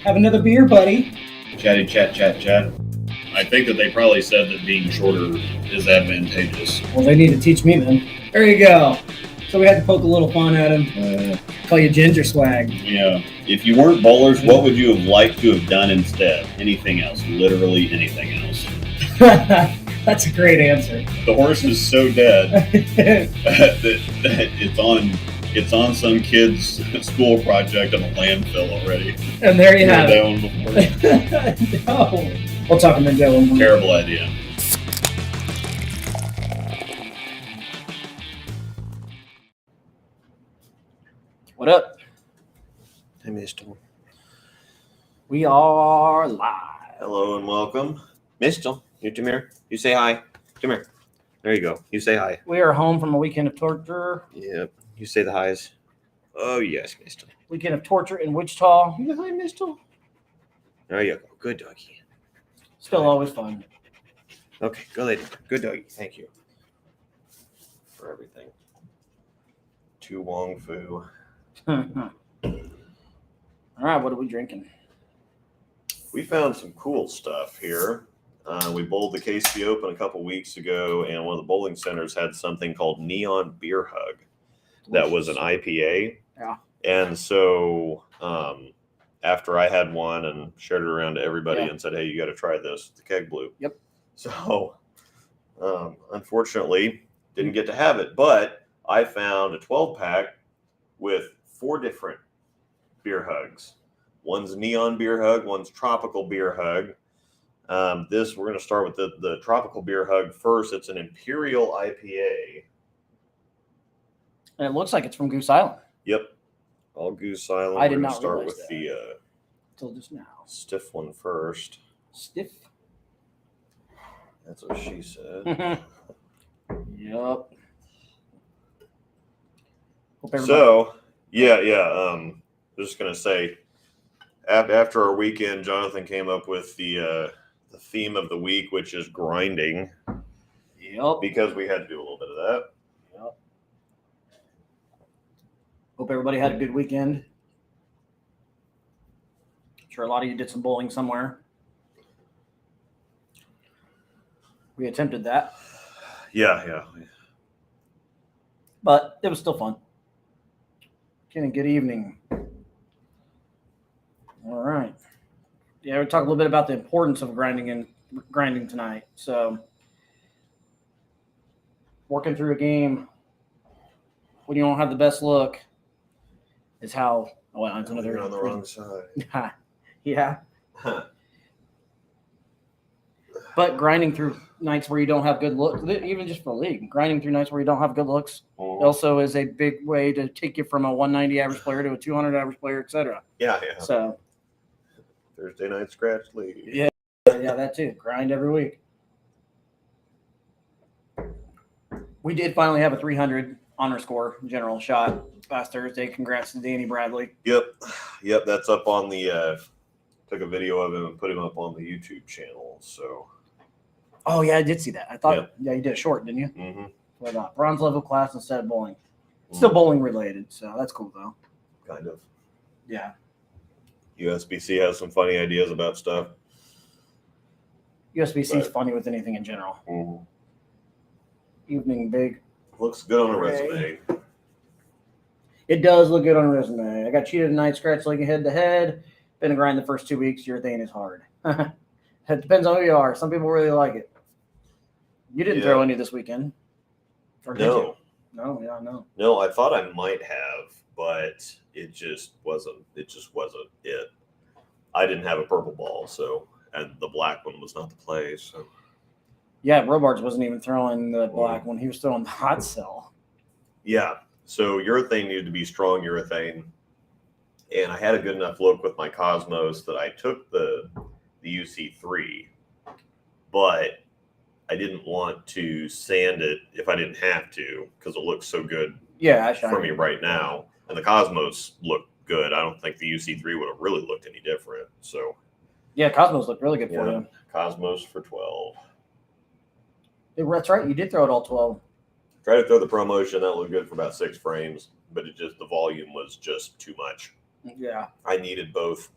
Have another beer, buddy. Chatty chat chat chat. I think that they probably said that being shorter is advantageous. Well, they need to teach me then. There you go. So we had to poke a little fun at him. Call you Ginger Swag. Yeah. If you weren't bowlers, what would you have liked to have done instead? Anything else. Literally anything else. That's a great answer. The horse is so dead that it's on some kid's school project in a landfill already. And there you have it. No. We'll talk him into it. Terrible idea. What up? I missed him. We are live. Hello and welcome. Missed him. You come here. You say hi. Come here. There you go. You say hi. We are home from a weekend of torture. Yep. You say the highs. Oh, yes, missed him. Weekend of torture in Wichita. You hi, missed him. There you go. Good doggy. Still always fun. Okay, go lady. Good doggy. Thank you for everything. Tu Wong Fu. All right, what are we drinking? We found some cool stuff here. We bowled the KC Open a couple weeks ago, and one of the bowling centers had something called Neon Beer Hug. That was an IPA. Yeah. And so after I had one and shared it around to everybody and said, hey, you got to try this, the keg blew. Yep. So unfortunately, didn't get to have it. But I found a 12-pack with 4 different beer hugs. One's Neon Beer Hug, one's Tropical Beer Hug. We're going to start with the Tropical Beer Hug first. It's an Imperial IPA. And it looks like it's from Goose Island. Yep. All Goose Island. I did not start realize with that. the Until just now. stiff one first. Stiff. That's what she said. Yep. So, just going to say, after our weekend, Jonathan came up with the theme of the week, which is grinding. Yep. Because we had to do a little bit of that. Yep. Hope everybody had a good weekend. I'm sure a lot of you did some bowling somewhere. We attempted that, Yeah. but it was still fun. Good evening. All right. Yeah, we'll talk a little bit about the importance of grinding tonight. So, working through a game when you don't have the best look is how. Oh, well, it's another. You're on the wrong side. Yeah. But grinding through nights where you don't have good looks, even just for the league, grinding through nights where you don't have good looks also is a big way to take you from a 190 average player to a 200 average player, etc. Yeah. So Thursday night scratch league. Yeah, that too. Grind every week. We did finally have a 300 honor score general shot last Thursday. Congrats to Danny Bradley. Yep. That's up on the. Took a video of him and put him up on the YouTube channel. So. Oh yeah, I did see that. I thought, you did a short, didn't you? Mm-hmm. What bronze level class instead of bowling. Still bowling related, so that's cool though. Kind of. Yeah. USBC has some funny ideas about stuff. USBC is funny with anything in general. Mm-hmm. Evening big. Looks good on a resume. It does look good on a resume. I got cheated tonight, scratch leg head to head. Been a grind the first 2 weeks. Urethane is hard. It depends on who you are. Some people really like it. You didn't throw any this weekend. Or did you? No. No, I thought I might have, but it just wasn't it. I didn't have a purple ball, and the black one was not the play, so. Yeah, Robards wasn't even throwing the black one. He was throwing the hot cell. Yeah. So urethane needed to be strong urethane. And I had a good enough look with my Cosmos that I took the UC3, but I didn't want to sand it if I didn't have to because it looks so good for me right now. And the Cosmos looked good. I don't think the UC3 would have really looked any different. So, yeah, Cosmos looked really good for you. Cosmos for 12. That's right. You did throw it all 12. Tried to throw the ProMotion. That looked good for about 6 frames, but the volume was just too much. Yeah. I needed both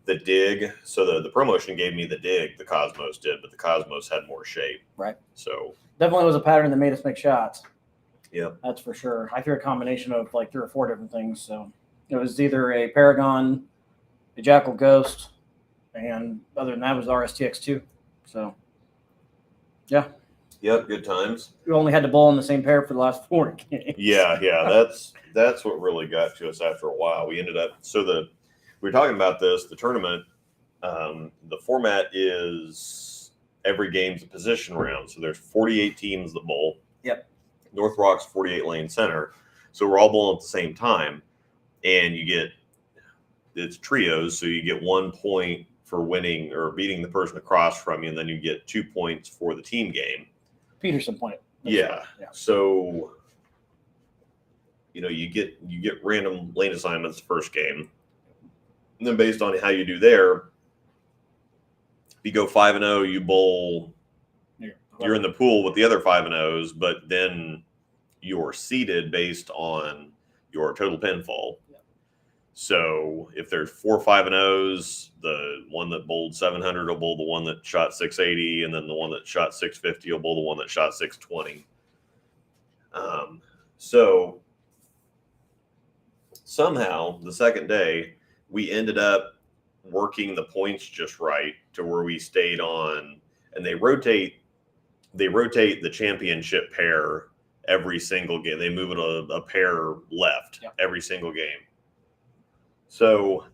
the dig. So the promotion gave me the dig, the Cosmos did, but the Cosmos had more shape. Right. So definitely was a pattern that made us make shots. yeah. That's for sure. I threw a combination of like 3 or 4 different things. So it was either a Paragon, a Jackal Ghost, and other than that was RSTX2. So yeah. Yep, good times. We only had to bowl in the same pair for the last 4 games. Yeah, that's what really got to us after a while. We ended up we were talking about this, the tournament, the format is every game's a position round. So there's 48 teams that bowl. Yep. North Rock's 48 lane center. So we're all bowling at the same time. And it's trios, so you get 1 point for winning or beating the person across from you, and then you get 2 points for the team game. Peterson point. Yeah. So you get random lane assignments first game. And then based on how you do there, if you go 5-0, you bowl. You're in the pool with the other 5-0s, but then you're seeded based on your total pinfall. So if there's 4 5-0s, the one that bowled 700 will bowl the one that shot 680, and then the one that shot 650 will bowl the one that shot 620. So somehow the second day we ended up working the points just right to where we stayed on, and they rotate the championship pair every single game. They move it a pair left every single game. So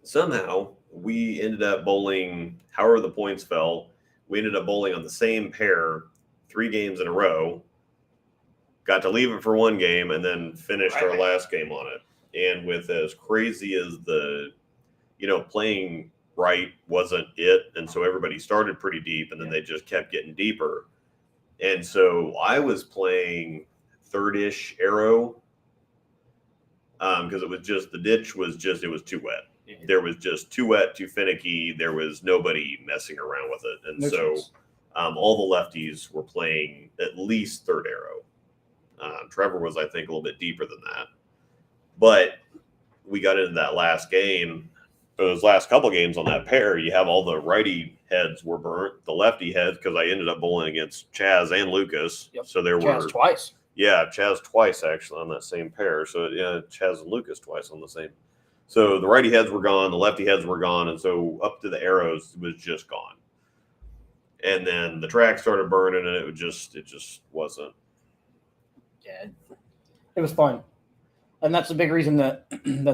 somehow we ended up bowling, however the points fell, we ended up bowling on the same pair 3 games in a row, got to leave it for 1 game, and then finished our last game on it. And with as crazy as playing right wasn't it. And so everybody started pretty deep, and then they just kept getting deeper. And so I was playing third-ish arrow, because it was just it was too wet. Mm-hmm. There was just too wet, too finicky. There was nobody messing around with it. And all the lefties were playing at least third arrow. Trevor was, I think, a little bit deeper than that. But we got into that last game. Those last couple games on that pair, you have all the righty heads were burnt, the lefty heads, because I ended up bowling against Chaz and Lucas. Yep. So there Chaz were twice. Yeah, Chaz twice actually on that same pair. So Chaz and Lucas twice on the same. So the righty heads were gone, the lefty heads were gone, and so up to the arrows was just gone. And then the track started burning, and it just wasn't. Yeah, it was fun, and that's the big reason that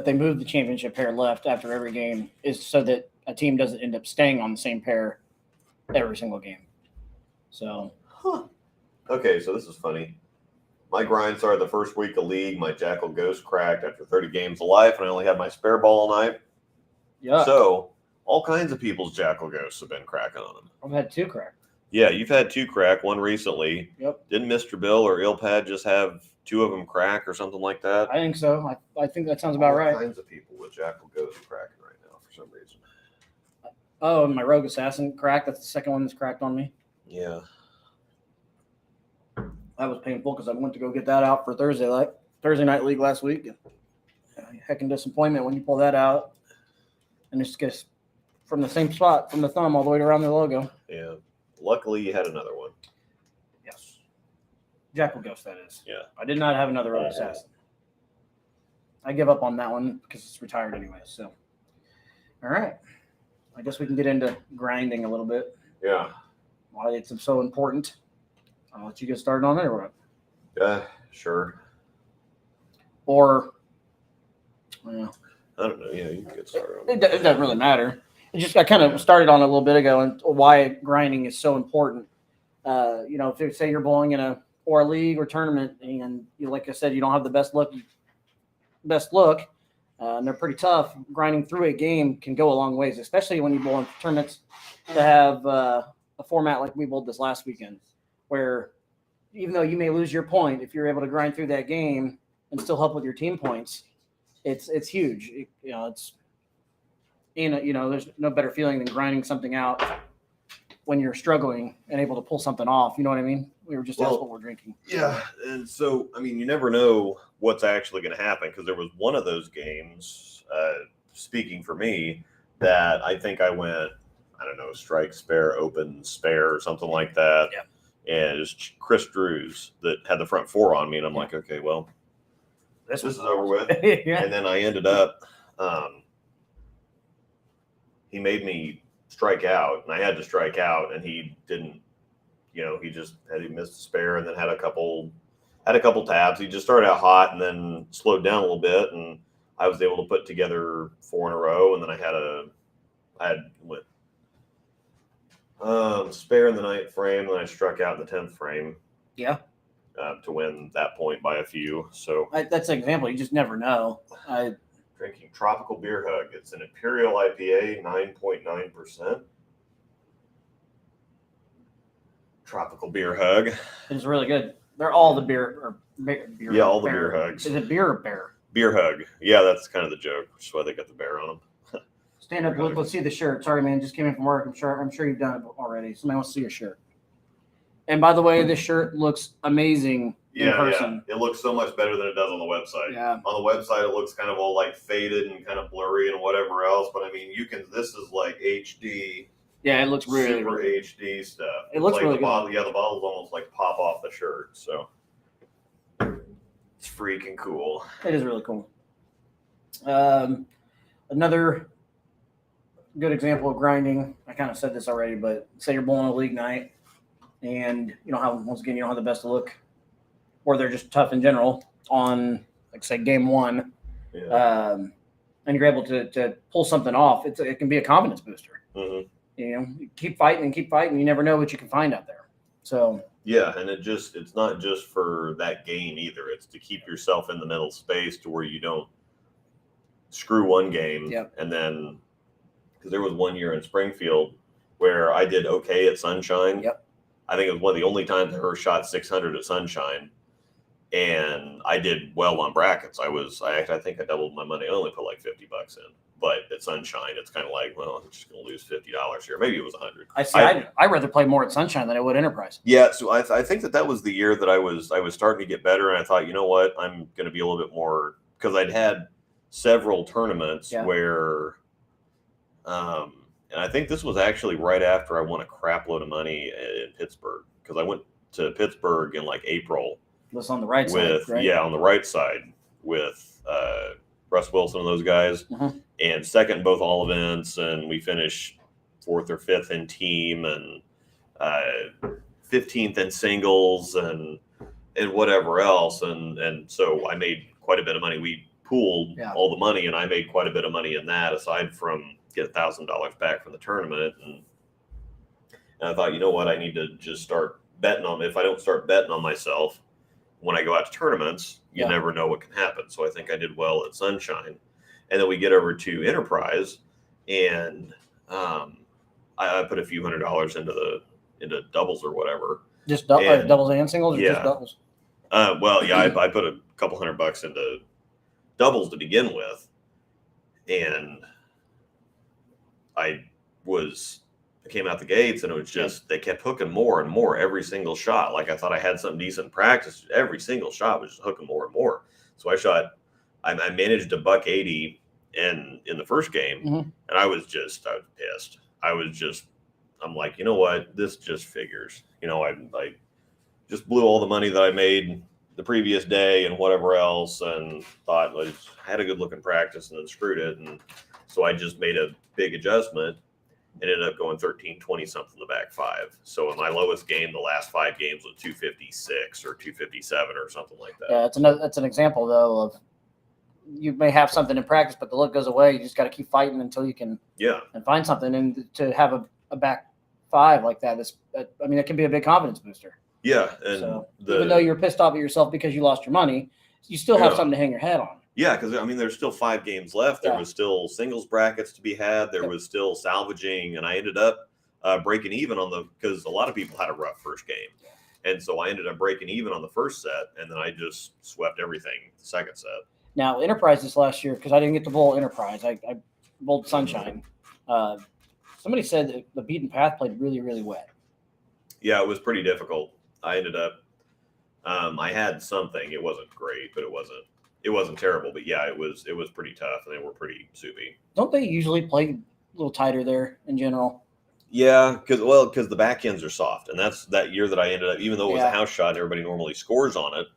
they moved the championship pair left after every game, is so that a team doesn't end up staying on the same pair every single game. So, Okay, so this is funny. My grind started the first week of league. My Jackal Ghost cracked after 30 games of life, and I only had my spare ball all night. yeah. So all kinds of people's Jackal Ghosts have been cracking on them. I've had 2 crack. Yeah, you've had 2 crack, 1 recently. Yep. Didn't Mr. Bill or Ilpad just have 2 of them crack or something like that? I think so. I think that sounds about right. All kinds of people with Jackal Ghosts cracking right now for some reason. Oh, and my Rogue Assassin cracked. That's the second one that's cracked on me. Yeah. That was painful because I went to go get that out for Thursday night league last week. Heckin' disappointment when you pull that out, and it just gets from the same spot, from the thumb all the way around the logo. Yeah. Luckily, you had another one. Yes. Jackal Ghost, that is. Yeah. I did not have another Rogue Assassin. I give up on that one because it's retired anyway. So, all right. I guess we can get into grinding a little bit. Yeah. Why it's so important. I'll let you get started on it or what? Yeah, sure. Or, well, I don't know. Yeah, you can get started on it doesn't really matter. It just I kind of started on it a little bit ago, and why grinding is so important. If they say you're bowling in a league or tournament, and like I said, you don't have the best look, and they're pretty tough. Grinding through a game can go a long ways, especially when you bowl in tournaments that have a format like we bowled this last weekend, where even though you may lose your point, if you're able to grind through that game and still help with your team points, it's huge. There's no better feeling than grinding something out when you're struggling and able to pull something off. You know what I mean? That's what we're drinking. Yeah, and so, you never know what's actually going to happen, because there was one of those games, speaking for me, that I think I went, I don't know, strike, spare, open, spare, or something like that. Yeah. And it was Chris Drews that had the front four on me, and I'm Yeah. like, okay, well, this was is over with. Yeah. And then I ended up, he made me strike out, and I had to strike out, and he didn't, he missed a spare, and then had a couple tabs. He just started out hot and then slowed down a little bit, and I was able to put together 4 in a row, and then I went spare in the 9th frame, and I struck out in the 10th frame. Yeah. To win that point by a few. So that's an example. You just never know. Drinking Tropical Beer Hug. It's an Imperial IPA, 9.9%. Tropical Beer Hug. It's really good. They're all the beer. Yeah, all the beer hugs. Is it beer or bear? Beer Hug. Yeah, that's kind of the joke, which is why they got the bear on them. Stand up. Let's see the shirt. Sorry, man. Just came in from work. I'm sure you've done it already. Somebody wants to see your shirt. And by the way, this shirt looks amazing in person. Yeah. It looks so much better than it does on the website. Yeah. On the website, it looks kind of all like faded and kind of blurry and whatever else. But I mean, this is like HD. Yeah, it looks really super HD stuff. It looks like really the bottle, good. Yeah, the bottles almost like pop off the shirt. So it's freaking cool. It is really cool. Another good example of grinding. I kind of said this already, but say you're bowling a league night, and you don't have the best look, or they're just tough in general on, like, say, game 1, Yeah. and you're able to pull something off. It can be a confidence booster. Mm-hmm. You keep fighting. You never know what you can find out there. So yeah, and it's not just for that game either. It's to keep yourself in the mental space to where you don't screw one game. Yep. And then, because there was one year in Springfield where I did okay at Sunshine. Yep. I think it was one of the only times I ever shot 600 at Sunshine, and I did well on brackets. I think I doubled my money. I only put like $50 in, but at Sunshine, it's kind of like, well, I'm just going to lose $50 here. Maybe it was 100. I'd rather play more at Sunshine than I would Enterprise. Yeah, so I think that was the year that I was starting to get better, and I thought, you know what, I'm going to be a little bit more, because I'd had several tournaments where, and I think this was actually right after I won a crap load of money in Pittsburgh, because I went to Pittsburgh in like April. That's on the right side, right? Yeah, on the right side with Russ Wilson and those guys, and second in both all events, and we finished 4th or 5th in team, and 15th in singles, and whatever else, and so I made quite a bit of money. We pooled all the money, and I made quite a bit of money in that, aside from get $1,000 back from the tournament, and I thought, you know what, I need to just start betting on. If I don't start betting on myself when I go out to tournaments, you never know what can happen. So I think I did well at Sunshine, and then we get over to Enterprise, and I put a few $100s into doubles or whatever. Just doubles and singles, or just doubles? Well, yeah, I put a couple $100 into doubles to begin with, and I came out the gates, and it was just, they kept hooking more and more every single shot. Like, I thought I had something decent in practice. Every single shot was just hooking more and more. So I managed a $180 in the first game, and I was pissed. I'm like, you know what? This just figures. I just blew all the money that I made the previous day and whatever else, and thought, I had a good look in practice, and then screwed it. And so I just made a big adjustment and ended up going 13-20 something the back 5. So in my lowest game, the last 5 games was 256 or 257 or something like that. Yeah, that's an example though of, you may have something in practice, but the look goes away. You just got to keep fighting until you can and find something. And to have a back 5 like that, that can be a big confidence booster. Yeah, and so, even though you're pissed off at yourself because you lost your money, you still have something to hang your head on. Yeah, because there's still 5 games left. There was still singles brackets to be had. There was still salvaging, and I ended up breaking even because a lot of people had a rough first game, and so I ended up breaking even on the first set, and then I just swept everything the second set. Now, Enterprise this last year, because I didn't get to bowl Enterprise, I bowled Sunshine. Somebody said that the beaten path played really, really wet. Yeah, it was pretty difficult. I ended up, I had something. It wasn't great, but it wasn't it wasn't terrible, but yeah, it was pretty tough, and they were pretty soupy. Don't they usually play a little tighter there in general? Yeah, because the back ends are soft, and that's that year that I ended up, even though it was a house shot and everybody normally scores on it,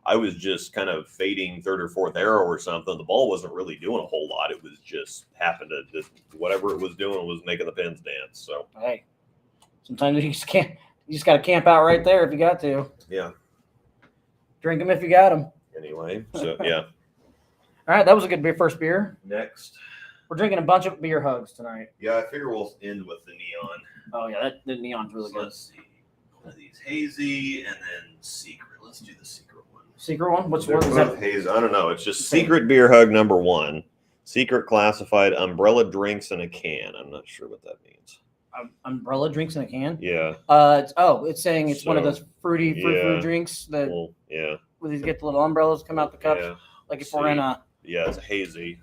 I was just kind of fading third or fourth arrow or something. The ball wasn't really doing a whole lot. It was just happened to just whatever it was doing was making the pins dance. So hey, sometimes you just can't. You just got to camp out right there if you got to. yeah. Drink them if you got them. Anyway, so yeah. All right, that was a good first beer. Next. We're drinking a bunch of beer hugs tonight. Yeah, I figure we'll end with the neon. Oh yeah, the neon's really good. Let's see. One of these hazy and then secret. Let's do the secret one. Secret one? What's They're what is both that? hazy. I don't know. It's just secret beer hug number 1. Secret classified umbrella drinks in a can. I'm not sure what that means. Umbrella drinks in a can? Yeah. It's saying it's one of those fruity drinks that yeah. where you get the little umbrellas come out the cups. Yeah. Like if we're in a it's hazy.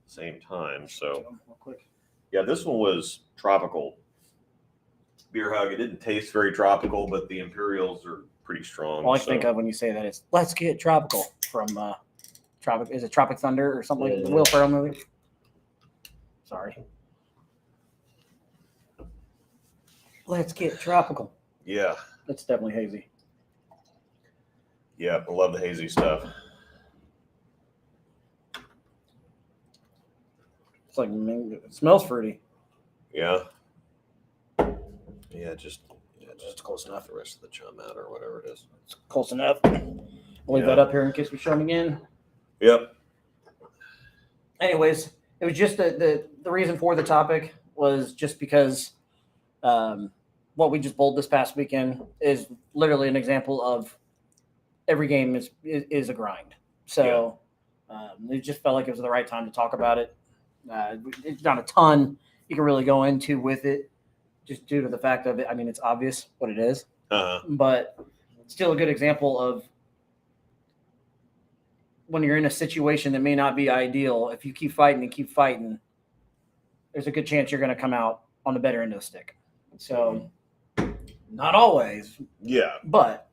Same time. So real quick. yeah, this one was tropical beer hug. It didn't taste very tropical, but the Imperials are pretty strong. All I think of when you say that is "Let's Get Tropical" from Tropic. Is it Tropic Thunder or something like the Will Ferrell movie? Sorry. Let's get tropical. Yeah. It's definitely hazy. Yeah, I love the hazy stuff. It's like mango. It smells fruity. Yeah. Yeah, just close enough. The rest of the chum out or whatever it is. It's close enough. We'll leave that up here in case we show them again. Yep. Anyways, it was just the reason for the topic was just because what we just bowled this past weekend is literally an example of every game is a grind. So it just felt like it was the right time to talk about it. It's not a ton you can really go into with it, just due to the fact of it. I mean, it's obvious what it is, but it's still a good example of when you're in a situation that may not be ideal. If you keep fighting, there's a good chance you're going to come out on the better end of the stick. So, not always. Yeah. But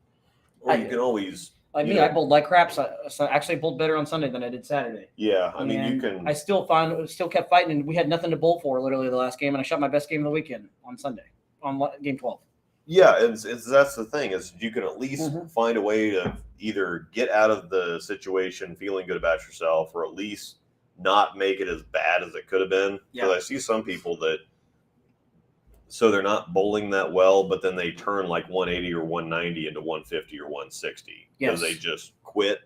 or you can always. Like me, I bowled like crap. So I actually bowled better on Sunday than I did Saturday. Yeah, I mean, you can. I still kept fighting, and we had nothing to bowl for literally the last game, and I shot my best game of the weekend on Sunday, on game 12. Yeah, it's that's the thing is you can at least find a way to either get out of the situation feeling good about yourself, or at least not make it as bad as it could have been. Because I see some people that. So they're not bowling that well, but then they turn like 180 or 190 into 150 or 160 because they just quit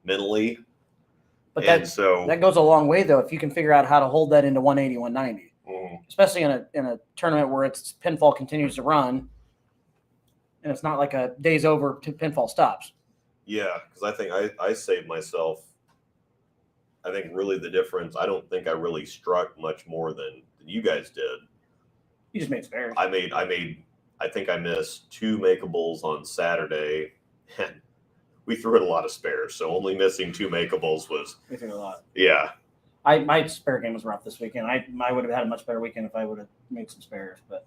mentally. But that goes a long way, though, if you can figure out how to hold that into 180, 190, especially in a tournament where it's pinfall continues to run, and it's not like a day's over to pinfall stops. Yeah, because I think I saved myself. I think really the difference. I don't think I really struck much more than you guys did. You just made spares. I think I missed 2 makeables on Saturday, and we threw in a lot of spares. So only missing 2 makeables was. We threw a lot. Yeah. My spare game was rough this weekend. I would have had a much better weekend if I would have made some spares, but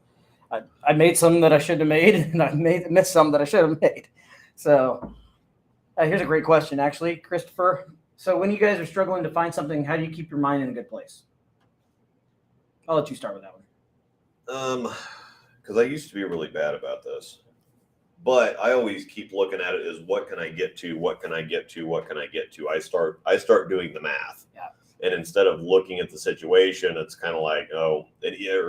I made some that I should have made, and I missed some that I should have made. So here's a great question, actually, Christopher. So when you guys are struggling to find something, how do you keep your mind in a good place? I'll let you start with that one. Because I used to be really bad about this, but I always keep looking at it as what can I get to? What can I get to? What can I get to? I start doing the math. Yeah. And instead of looking at the situation, it's kind of like, or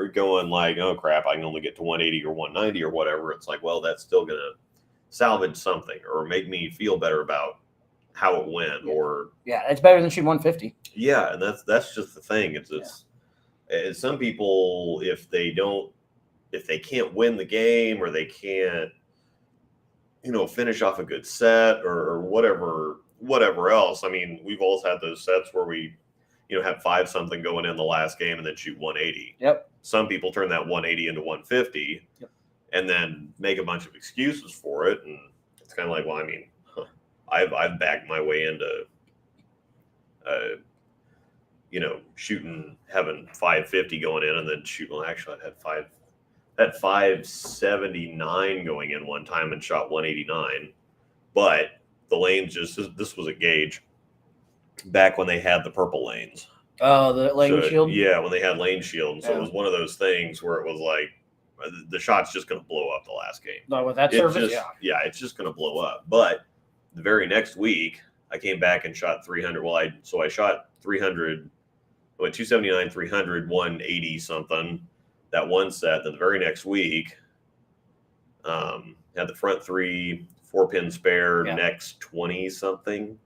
going like, oh crap, I can only get to 180 or 190 or whatever. It's like, well, that's still gonna salvage something or make me feel better about how it went. Or it's better than shooting 150. Yeah, and that's just the thing. And some people, if they can't win the game or they can't, finish off a good set or whatever else. I mean, we've always had those sets where we, have 5 something going in the last game and then shoot 180. Yep. Some people turn that 180 into 150 and then make a bunch of excuses for it. And it's kind of like, well, I mean, I've backed my way into, having 550 going in and then shooting. Well, actually, I had 579 going in one time and shot 189. But the lanes this was a gauge. back when they had the purple lanes. Oh, the lane shield. Yeah, when they had lane shield. So Yeah. it was one of those things where it was like the shot's just going to blow up the last game. No, with that It surface, just, it's just going to blow up. But the very next week, I came back and shot 300. Well, I shot 300. I went 279, 300, 180 something that one set. Then the very next week, had the front 4-pin spare, next 20 something,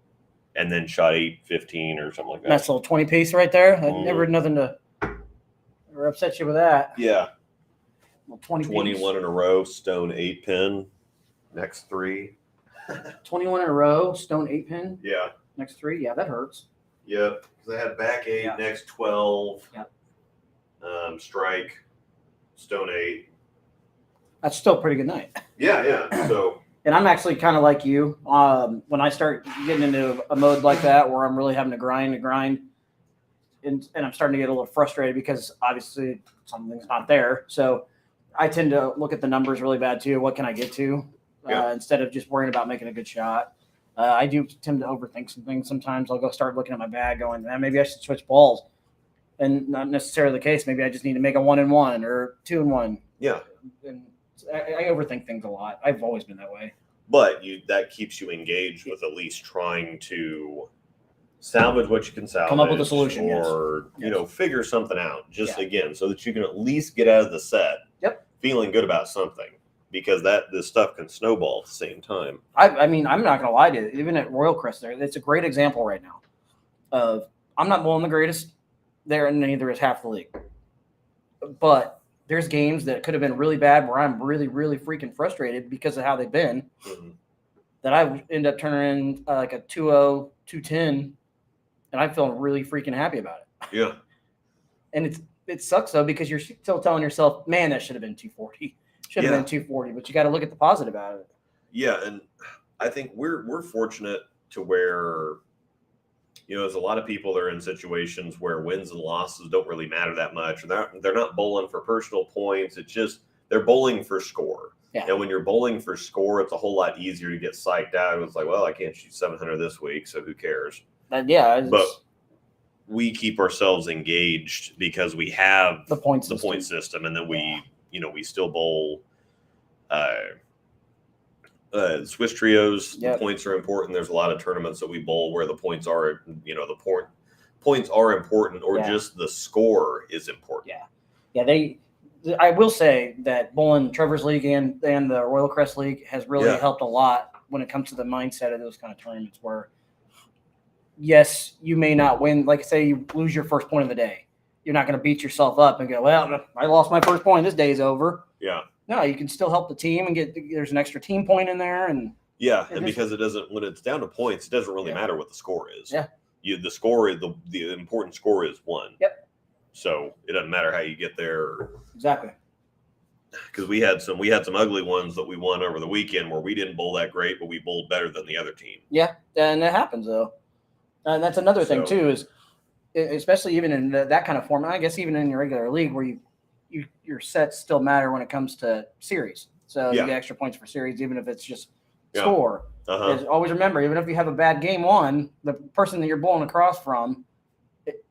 and then shot 815 or something like that. Nice little 20 piece right there. Never nothing to ever upset you with that. Yeah. Well, 21 in a row, stone 8-pin, next 3. 21 in a row, stone 8-pin. Yeah. Next 3. Yeah, that hurts. Yeah, because I had back 8, next 12. Yep. Strike, stone 8. That's still a pretty good night. Yeah. So. And I'm actually kind of like you. When I start getting into a mode like that where I'm really having to grind, and I'm starting to get a little frustrated because obviously something's not there. So I tend to look at the numbers really bad too. What can I get to instead of just worrying about making a good shot? I do tend to overthink some things sometimes. I'll go start looking at my bag going, maybe I should switch balls. And not necessarily the case. Maybe I just need to make a 1-1 or 2-1. Yeah. And I overthink things a lot. I've always been that way. But that keeps you engaged with at least trying to salvage what you can salvage. Come up with a solution, or, figure something out just again, so that you can at least get out of the set feeling good about something, because this stuff can snowball at the same time. I mean, I'm not going to lie to you. Even at Royal Crest there, it's a great example right now of I'm not bowling the greatest there, and neither is half the league. But there's games that could have been really bad where I'm really, really freaking frustrated because of how they've been, that I end up turning in like a 2-0, 210, and I'm feeling really freaking happy about it. Yeah. And it sucks, though, because you're still telling yourself, man, that should have been 240. Should have been 240, but you got to look at the positive out of it. Yeah, and I think we're fortunate to where, there's a lot of people that are in situations where wins and losses don't really matter that much. They're not bowling for personal points. It's just they're bowling for score. Yeah. And when you're bowling for score, it's a whole lot easier to get psyched out. It's like, well, I can't shoot 700 this week, so who cares? But we keep ourselves engaged because we have the point system, and then we still bowl Swiss trios. The points are important. There's a lot of tournaments that we bowl where the points are, the points are important, or just the score is important. I will say that bowling Trevor's League and the Royal Crest League has really helped a lot when it comes to the mindset of those kind of tournaments where, yes, you may not win. Like, say you lose your first point of the day. You're not going to beat yourself up and go, well, I lost my first point. This day's over. Yeah. No, you can still help the team and there's an extra team point in there. And because when it's down to points, it doesn't really matter what the score is. Yeah. The score, the important score is 1. Yep. So it doesn't matter how you get there. Exactly. Because we had some ugly ones that we won over the weekend where we didn't bowl that great, but we bowled better than the other team. Yeah. And it happens though. And that's another thing too, is especially even in that kind of format, I guess even in your regular league where your sets still matter when it comes to series. So you get extra points for series, even if it's just score. Always remember, even if you have a bad game 1, the person that you're bowling across from,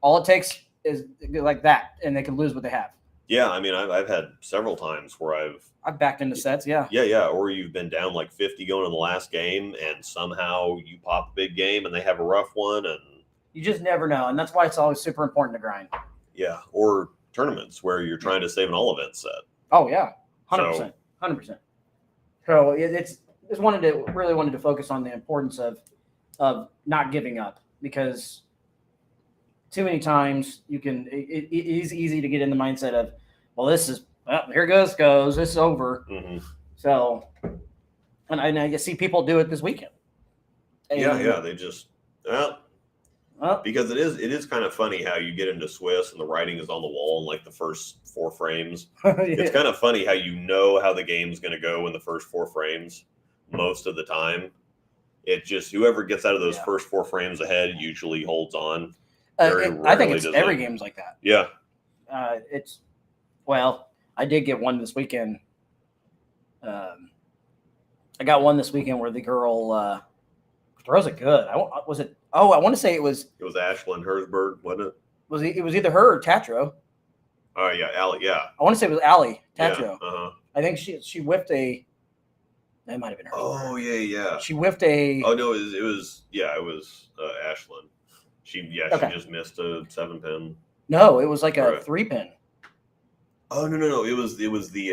all it takes is like that, and they can lose what they have. Yeah, I mean, I've had several times where I've backed into sets, Yeah, or you've been down like 50 going in the last game, and somehow you pop a big game, and they have a rough one, and you just never know, and that's why it's always super important to grind. Yeah, or tournaments where you're trying to save an all-event set. Oh yeah, 100%, 100%. So it's just really wanted to focus on the importance of not giving up, because too many times it is easy to get in the mindset of, well, here goes, this is over. Mm-hmm. So, and I see people do it this weekend. And they just because it is kind of funny how you get into Swiss and the writing is on the wall in like the first 4 frames. It's kind of funny how how the game's going to go in the first 4 frames most of the time. It just whoever gets out of those first 4 frames ahead usually holds on. I think it's every game's like that. Yeah. I did get one this weekend. I got one this weekend where the girl throws it good. Oh, I want to say it was Ashland Herzberg, wasn't it? It was either her or Tatro. Oh yeah, Allie. Yeah. I want to say it was Allie Tatro. Yeah. Uh-huh. I think she whiffed a. That might have been her. Oh yeah. She whiffed a. Oh no, it was Ashland. She just missed a 7-pin. No, it was like a Right. 3-pin. Oh no, it was the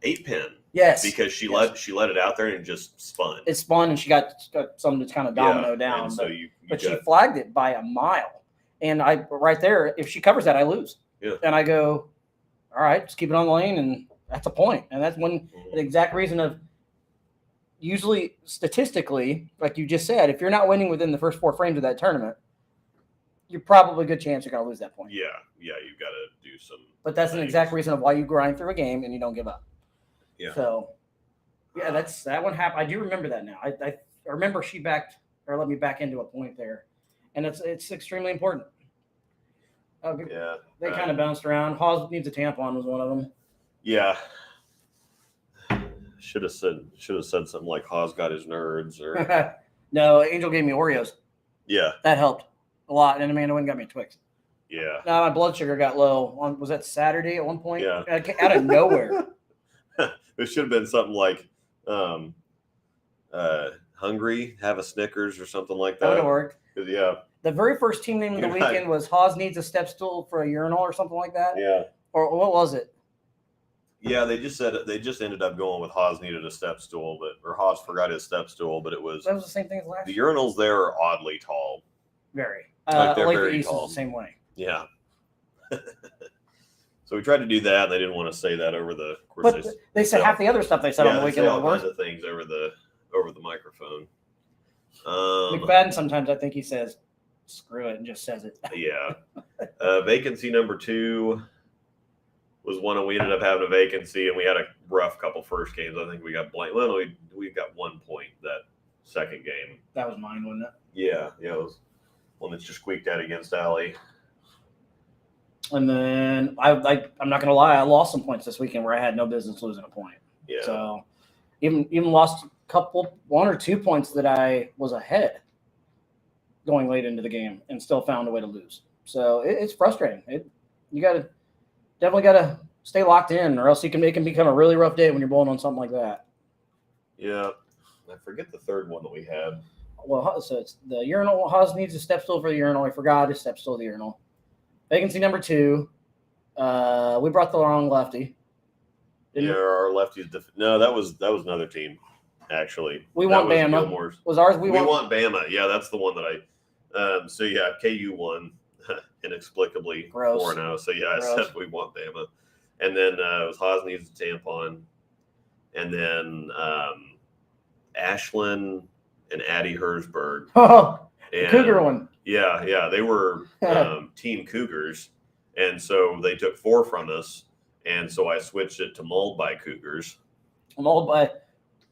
8-pin. Yes, Because she let it out there and it just spun. it spun and she got something to kind of domino down. And so you she flagged it by a mile, and I right there. If she covers that, I lose. Yeah. And I go, all right, just keep it on the lane, and that's a point. And that's when the exact reason of. Usually, statistically, like you just said, if you're not winning within the first 4 frames of that tournament, you're probably a good chance you're going to lose that point. Yeah, you've got to do some. But that's an exact reason of why you grind through a game and you don't give up. Yeah. So, yeah, that one happened. I do remember that now. I remember she backed or let me back into a point there, and it's extremely important. Yeah. They kind of bounced around. Hawes needs a tampon was one of them. Yeah. Should have said something like Hawes got his nerds or. No, Angel gave me Oreos. Yeah. That helped a lot, and Amanda went and got me Twix. Yeah. No, my blood sugar got low. Was that Saturday at one point? Yeah. Out of nowhere. It should have been something like, hungry, have a Snickers or something like That would that. have worked. Yeah. The very first team name of the weekend was Hawes needs a step stool for a urinal or something like that. Yeah. Or what was it? Yeah, they just ended up going with Hawes needed a step stool, or Hawes forgot his step stool, but it was That was the same thing as last the year. urinals there are oddly tall. Very. Like they're Lake very East tall. is the same way. Yeah. So we tried to do that, and they didn't want to say that over the. Of course, But they said half the other stuff they said on the they weekend say all was kinds worse. of things over the microphone. McFadden sometimes I think he says screw it and just says it. Yeah. Vacancy number 2 was one we ended up having a vacancy, and we had a rough couple first games. I think we got blank. Well, we got 1 point that second game. That was mine, wasn't it? Yeah, it was one that just squeaked out against Allie. And then I'm not gonna lie, I lost some points this weekend where I had no business losing a point. Yeah. So even lost a couple, 1 or 2 points that I was ahead going late into the game and still found a way to lose. So it's frustrating. You definitely gotta stay locked in, or else it can become a really rough day when you're bowling on something like that. Yeah. I forget the third one that we had. Well, so it's the urinal. Hawes needs a step stool for the urinal. I forgot his step stool of the urinal. Vacancy number 2. We brought the wrong lefty. Didn't we? Our lefties. No, that was another team. Actually, We That want was Bama. Gilmore's. Was ours? We want Bama. Yeah, that's the one that I. So yeah, KU won inexplicably Gross. 4-0. So yeah, Gross. I said we want Bama, and then it was Hawes needs a tampon, and then Ashland and Addie Herzberg. Oh, And, Cougar one. Yeah, they were Team Cougars, and so they took 4 from us, and so I switched it to Mulled by Cougars. Mauled by.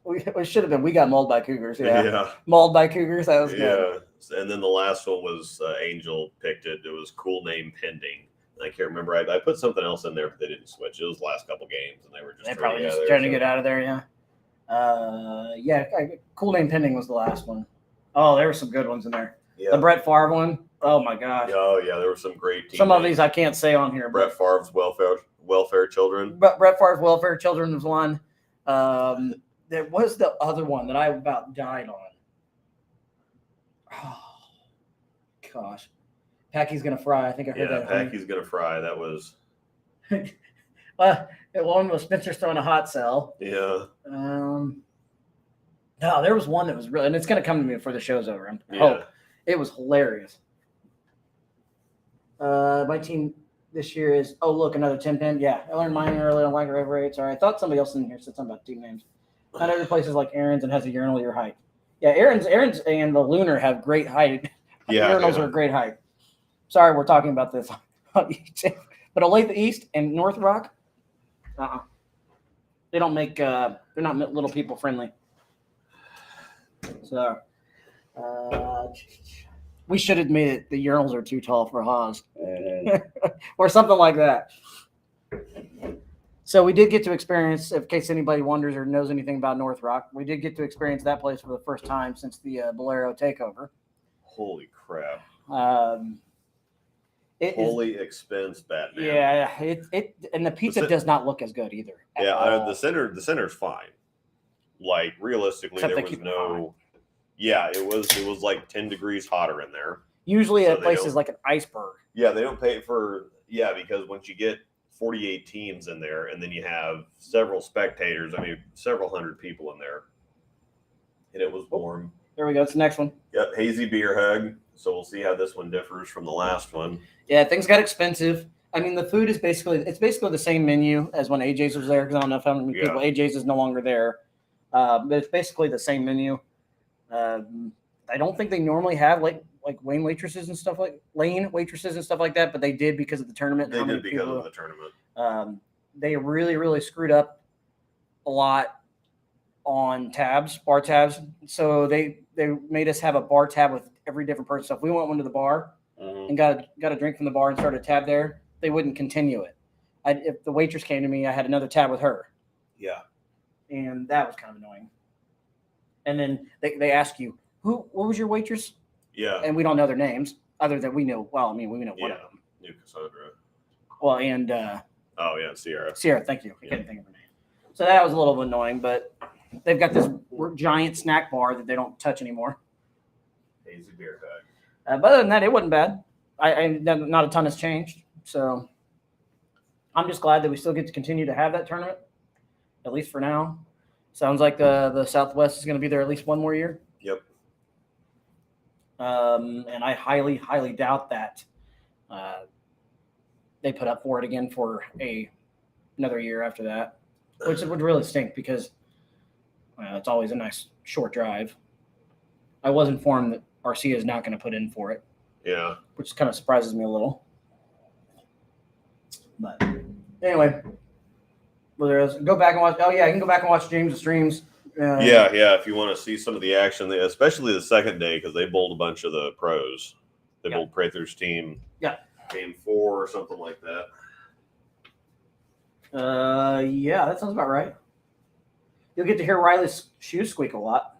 We should have been. We got mauled by Cougars. Yeah. Yeah. Mauled by Cougars. That was good. Yeah, and then the last one was Angel picked it. It was cool name pending. I can't remember. I put something else in there, but they didn't switch. It was the last couple games, and they were just They probably just trying to get out of there. Yeah. Cool name pending was the last one. Oh, there were some good ones in there. Yeah. The Brett Favre one. Oh my gosh. Oh yeah, there were some great teams. Some of these I can't say on here. Brett Favre's welfare children. But Brett Favre's Welfare Children was one. There was the other one that I about died on. Oh, gosh. Packy's Gonna Fry. I think I heard Yeah, that. Packy's gonna fry. That was One was Spencer's throwing a hot cell. yeah. No, there was one that was really, and it's going to come to me before the show's over. I Yeah. hope. It was hilarious. My team this year is, look, another 10-pin. Yeah, I learned mine early on like over 8. Sorry, I thought somebody else in here said something about team names. Not every place is like Aaron's and has a urinal your height. Yeah, Aaron's and the Lunar have great height. Yeah, Urinals yeah. are great height. Sorry, we're talking about this on YouTube. But Olathe East and North Rock, they don't make, they're not little people friendly. So, we should admit it. The urinals are too tall for Hawes, or something like that. So we did get to experience, in case anybody wonders or knows anything about North Rock, we did get to experience that place for the first time since the Bolero takeover. Holy crap! Holy expense, Batman. Yeah, and the pizza does not look as good either. Yeah, the center's fine. Like realistically, Except there was no. Yeah, it was like 10 degrees hotter in there. Usually, a place is like an iceberg. Yeah, they don't pay for because once you get 48 teams in there, and then you have several spectators. I mean, several hundred people in there, and it was warm. There we go. It's the next one. Yep, hazy beer hug. So we'll see how this one differs from the last one. Yeah, things got expensive. I mean, the food is basically the same menu as when AJ's was there, because I don't know how many people. AJ's is no longer there, but it's basically the same menu. I don't think they normally have like lane waitresses and stuff like that, but they did because of the tournament. They did because of the tournament. They really screwed up a lot on bar tabs. So they made us have a bar tab with every different person. So if we went to the bar and got a drink from the bar and started a tab there, they wouldn't continue it. If the waitress came to me, I had another tab with her. Yeah. And that was kind of annoying. And then they ask you, what was your waitress? Yeah. And we don't know their names other than we know, well, I mean, we know one of them. New Cassandra. Well, and Sierra. Sierra, thank you. I can't think of her name. So that was a little bit annoying, but they've got this giant snack bar that they don't touch anymore. Hazy beer bag. But other than that, it wasn't bad. Not a ton has changed. So I'm just glad that we still get to continue to have that tournament, at least for now. Sounds like the Southwest is going to be there at least one more year. Yep. And I highly doubt that they put up for it again for another year after that, which would really stink because it's always a nice short drive. I was informed that Arcia is not going to put in for it. Yeah. Which kind of surprises me a little. But anyway, go back and watch. Oh yeah, you can go back and watch James' streams. Yeah. If you want to see some of the action, especially the second day, because they bowled a bunch of the pros. They bowled Prather's team. Yeah. Game 4 or something like that. Yeah, that sounds about right. You'll get to hear Riley's shoes squeak a lot.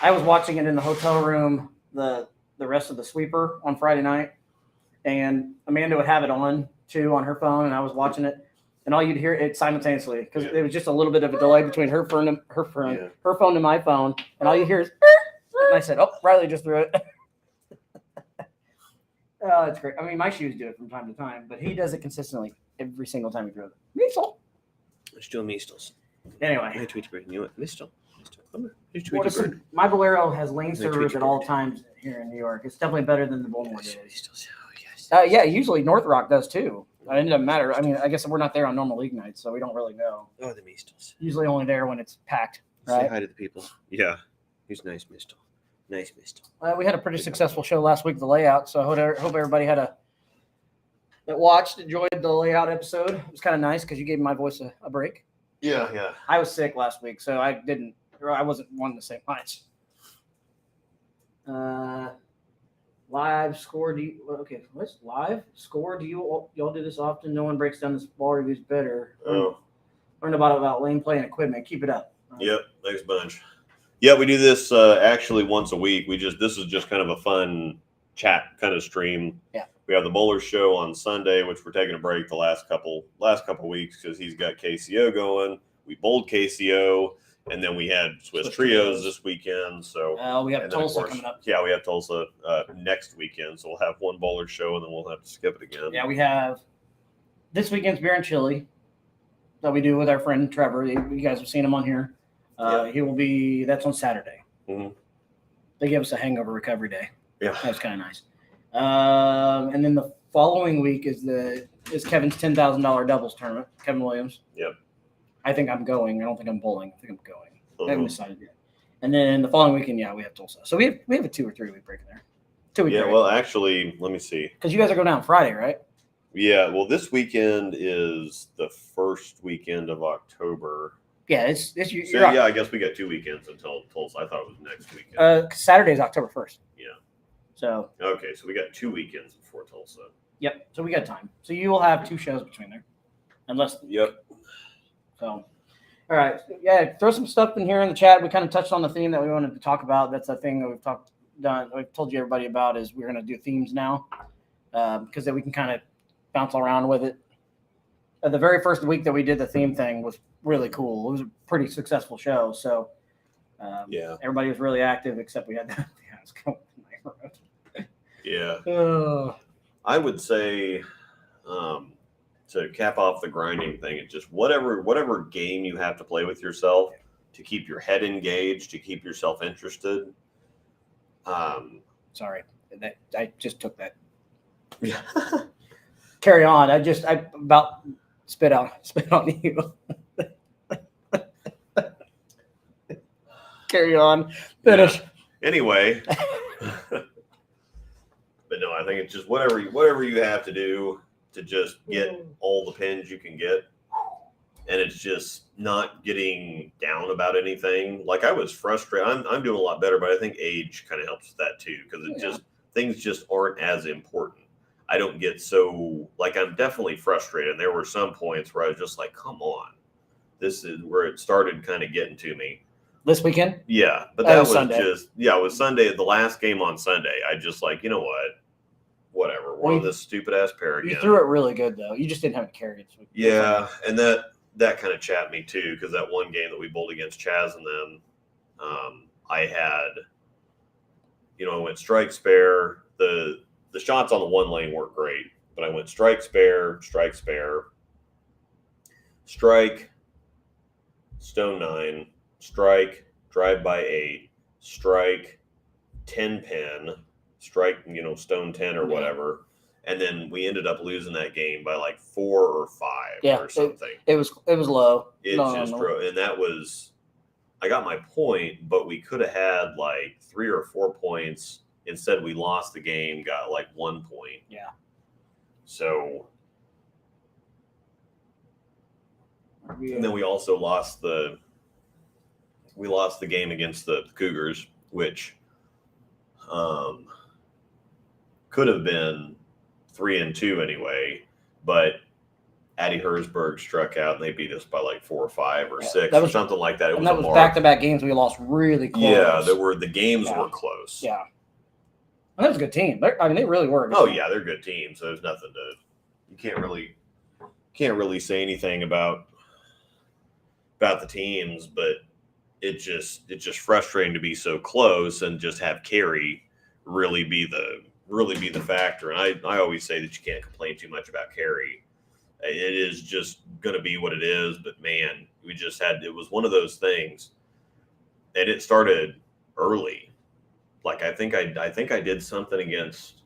I was watching it in the hotel room, the rest of the sweeper on Friday night, and Amanda would have it on too on her phone, and I was watching it, and all you'd hear it simultaneously because it was just a little bit of a delay between her phone to my phone, and all you hear is, and I said, "Oh, Riley just threw it." Oh, it's great. I mean, my shoes do it from time to time, but he does it consistently every single time he throws it. Measle. Let's do a Meastles. Anyway. Hey, Tweety Bird. You know what? Measle. My Bolero has lane servers at all times here in New York. It's definitely better than the Bullmore did. Yeah, usually North Rock does too. It doesn't matter. I mean, I guess we're not there on normal league nights, so we don't really know. Oh, the Meastles. Usually only there when it's packed. Right? Say hi to the people. Yeah. He's nice, Measle. Nice, Measle. We had a pretty successful show last week, the layout. So I hope everybody that enjoyed the layout episode. It was kind of nice because you gave my voice a break. Yeah. I was sick last week, so I wasn't wanting to say much. Live score. What's live score? Do y'all do this often? No one breaks down this ball reviews better. Learn about lane play and equipment. Keep it up. Yep. Thanks a bunch. Yeah, we do this actually once a week. This is just kind of a fun chat kind of stream. Yeah. We have the Bowler Show on Sunday, which we're taking a break the last couple weeks because he's got KCO going. We bowled KCO, and then we had Swiss Trios this weekend. So we have Tulsa coming up. Yeah, we have Tulsa next weekend. So we'll have one Bowler Show, and then we'll have to skip it again. Yeah, we have this weekend's beer and chili that we do with our friend Trevor. You guys have seen him on here. He will be. That's on Saturday. Mm-hmm. They give us a hangover recovery day. Yeah, that's kind of nice. And then the following week is Kevin's $10,000 doubles tournament. Kevin Williams. Yep. I think I'm going. I don't think I'm bowling. I think I'm going. I haven't decided yet. And then the following weekend, we have Tulsa. So we have a 2 or 3 week break in there. 2 week break. Yeah. Well, actually, let me see. Because you guys are going down Friday, right? Yeah. Well, this weekend is the first weekend of October. Yeah, it's I guess we got 2 weekends until Tulsa. I thought it was next weekend. Saturday is October 1st. Yeah. So. Okay, so we got 2 weekends before Tulsa. Yep. So we got time. So you will have 2 shows between there, unless. Yep. So, All right. Yeah, throw some stuff in here in the chat. We kind of touched on the theme that we wanted to talk about. That's a thing that we've told you everybody about is we're going to do themes now because then we can kind of bounce around with it. The very first week that we did the theme thing was really cool. It was a pretty successful show. So everybody was really active except we had that. Yeah. Oh. I would say to cap off the grinding thing, it's just whatever game you have to play with yourself to keep your head engaged, to keep yourself interested. Sorry, I just took that. Yeah. Carry on. I about spit on you. Carry on. Finish. Yeah. Anyway. But no, I think it's just whatever you have to do to just get all the pins you can get. And it's just not getting down about anything. Like I was frustrated. I'm doing a lot better, but I think age kind of helps with that too. Because things just aren't as important. I don't get so like I'm definitely frustrated. And there were some points where I was just like, come on. This is where it started kind of getting to me. This weekend? Yeah, but that was Sunday. it was Sunday, the last game on Sunday. I just like, you know what? Whatever. We're on this stupid ass pair again. You threw it really good though. You just didn't have it carried. Yeah, and that kind of chapped me too, because that one game that we bowled against Chaz and them, I had, I went strike spare. The shots on the one lane weren't great, but I went strike spare, strike, stone 9, strike, drive by 8, strike, 10 pin, strike, stone 10 or whatever. And then we ended up losing that game by like 4 or 5 or something. It was low. And that was, I got my point, but we could have had like 3 or 4 points. Instead, we lost the game, got like 1 point. Yeah. So, and then we also lost the game against the Cougars, which could have been 3-2 anyway, but Addie Herzberg struck out and they beat us by like 4 or 5 or 6 or something like that. It was back-to-back games we lost really close. Yeah, the games were close. Yeah. And that was a good team. They really were. Yeah, they're good teams. So there's nothing you can't really say anything about the teams, but it's just frustrating to be so close and just have Carey really be the factor. And I always say that you can't complain too much about Carey. It is just going to be what it is. But man, it was one of those things, and it started early. Like I think I did something against.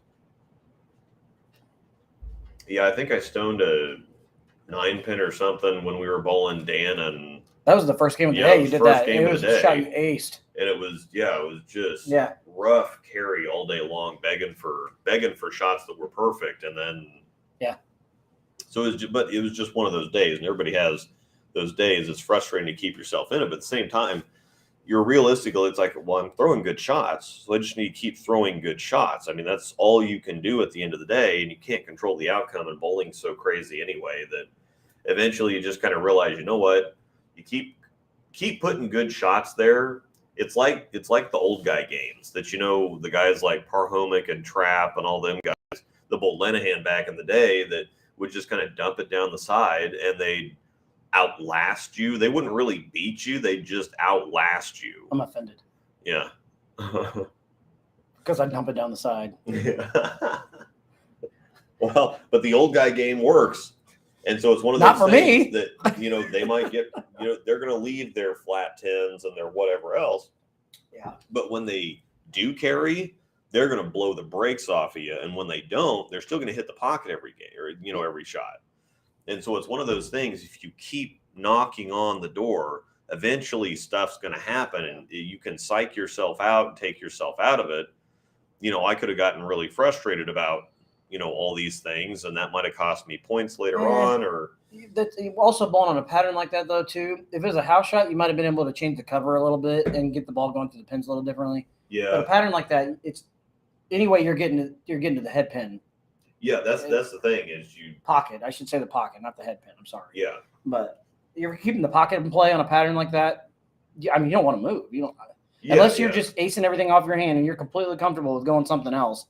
Yeah, I think I stoned a 9-pin or something when we were bowling Dan and. That was the first game of the day. You did that. It was a shot you aced. And it was just rough carry all day long, begging for shots that were perfect, and then So it was just one of those days, and everybody has those days. It's frustrating to keep yourself in it, but at the same time, you're realistically. It's like, well, I'm throwing good shots, so I just need to keep throwing good shots. I mean, that's all you can do at the end of the day, and you can't control the outcome. And bowling's so crazy anyway that eventually you just kind of realize, you know what. You keep putting good shots there. It's like the old guy games that the guys like Parhomic and Trapp and all them guys, the Bull Lenahan back in the day that would just kind of dump it down the side and they'd outlast you. They wouldn't really beat you, they'd just outlast you. I'm offended. Yeah. Because I dump it down the side. Well, but the old guy game works. And so it's one of those things that, they might get, they're going to leave their flat 10s and their whatever else. Yeah. But when they do carry, they're going to blow the brakes off of you. And when they don't, they're still going to hit the pocket every game or, every shot. And so it's one of those things, if you keep knocking on the door, eventually stuff's going to happen and you can psych yourself out and take yourself out of it. I could have gotten really frustrated about, all these things, and that might have cost me points later on. Or that's also bowling on a pattern like that though too. If it was a house shot, you might have been able to change the cover a little bit and get the ball going through the pins a little differently. Yeah, but a pattern like that, it's anyway you're getting to the head pin. Yeah, that's the thing is you pocket. I should say the pocket, not the head pin. I'm sorry. Yeah, but you're keeping the pocket in play on a pattern like that. I mean, you don't want to move. You don't Yeah, unless you're just acing everything off your hand and you're completely comfortable with going something else.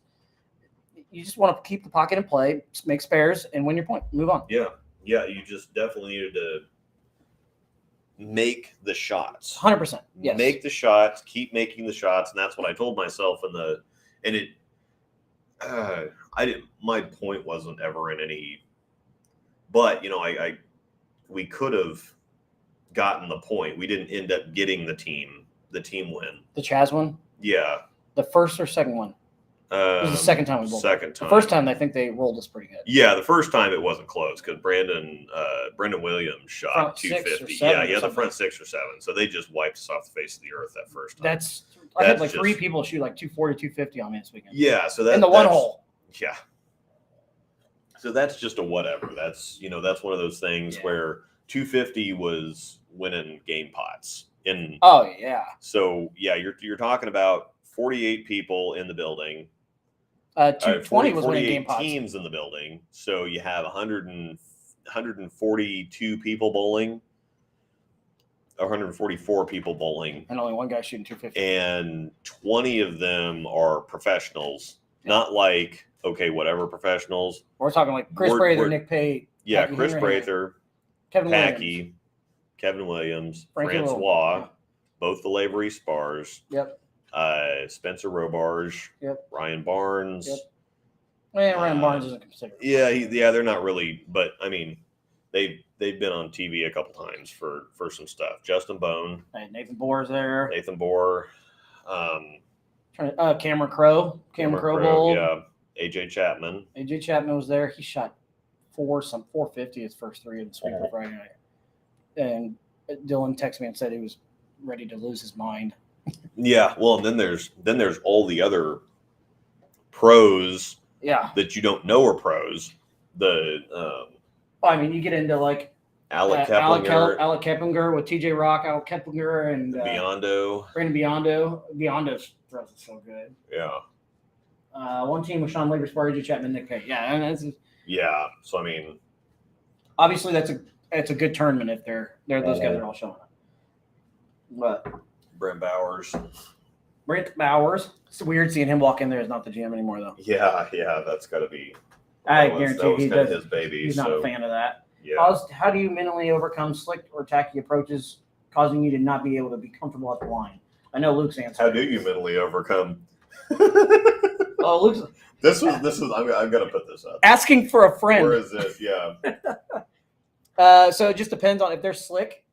You just want to keep the pocket in play, make spares, and win your point. Move on. Yeah. You just definitely needed to make the shots. 100%. Yes. Make the shots. Keep making the shots, and that's what I told myself. My point wasn't ever in any. But we could have gotten the point. We didn't end up getting the team win. The Chaz one. Yeah. The first or second one. It was the second time we bowled. Second time. The first time, I think they rolled us pretty good. Yeah, the first time it wasn't close because Brendan Williams shot Front 250. 6 or 7 Yeah, or the front 6 or 7. So they just wiped us off the face of the earth that first time. I had like just- 3 people shoot like 240, 250 on me this weekend. Yeah, so in the one that's- hole. Yeah. So that's just a whatever. That's that's one of those things where 250 was winning game pots. Oh yeah. So yeah, you're talking about 48 people in the building. 220 was winning 48 game pots. teams in the building. So you have 142 people bowling, 144 people bowling, And only one guy shooting 250. and 20 of them are professionals. Not like whatever professionals. We're talking like Chris We're- Prather, Nick Pate. Yeah, Packy Chris Henry, Prather, Kevin Williams. Packy, Kevin Williams, Frankie Francois, Little. both the Lavery Spars, Yep. Spencer Robarge, Yep. Ryan Barnes. Yep. Ryan Barnes isn't considered. Yeah, they're not really, but I mean, they've been on TV a couple times for some stuff. Justin Bone, And Nathan Boer's there. Nathan Bohr, Cameron Crowe. Cameron Crowe bowled. yeah, AJ Chapman. AJ Chapman was there. He shot 450 his first 3 in the sweep of Friday night. And Dylan texted me and said he was ready to lose his mind. Yeah, well, and then there's all the other pros Yeah. that you don't know are pros. The I mean, you get into like Alec Keplinger, Alec Keplinger with TJ Rock, Alec Keplinger, and Biondo. Brandon Biondo. Biondo's throws is so good. Yeah. One team with Sean Laver, Spar, AJ Chapman, Nick Pate. Yeah, and that's Yeah. So I mean, obviously it's a good tournament if those guys are all showing up. But Brent Bowers. Brent Bowers, it's weird seeing him walk in there as not the GM anymore though. Yeah, that's got to be. I that guarantee was he kind of does. his baby. He's not so, a fan of that. Yeah. How do you mentally overcome slick or tacky approaches causing you to not be able to be comfortable at the line? I know Luke's answer. How do you mentally overcome? Oh, Luke's This is. I'm gonna put this up. asking for a friend. Where is this? Yeah. So it just depends on if they're slick.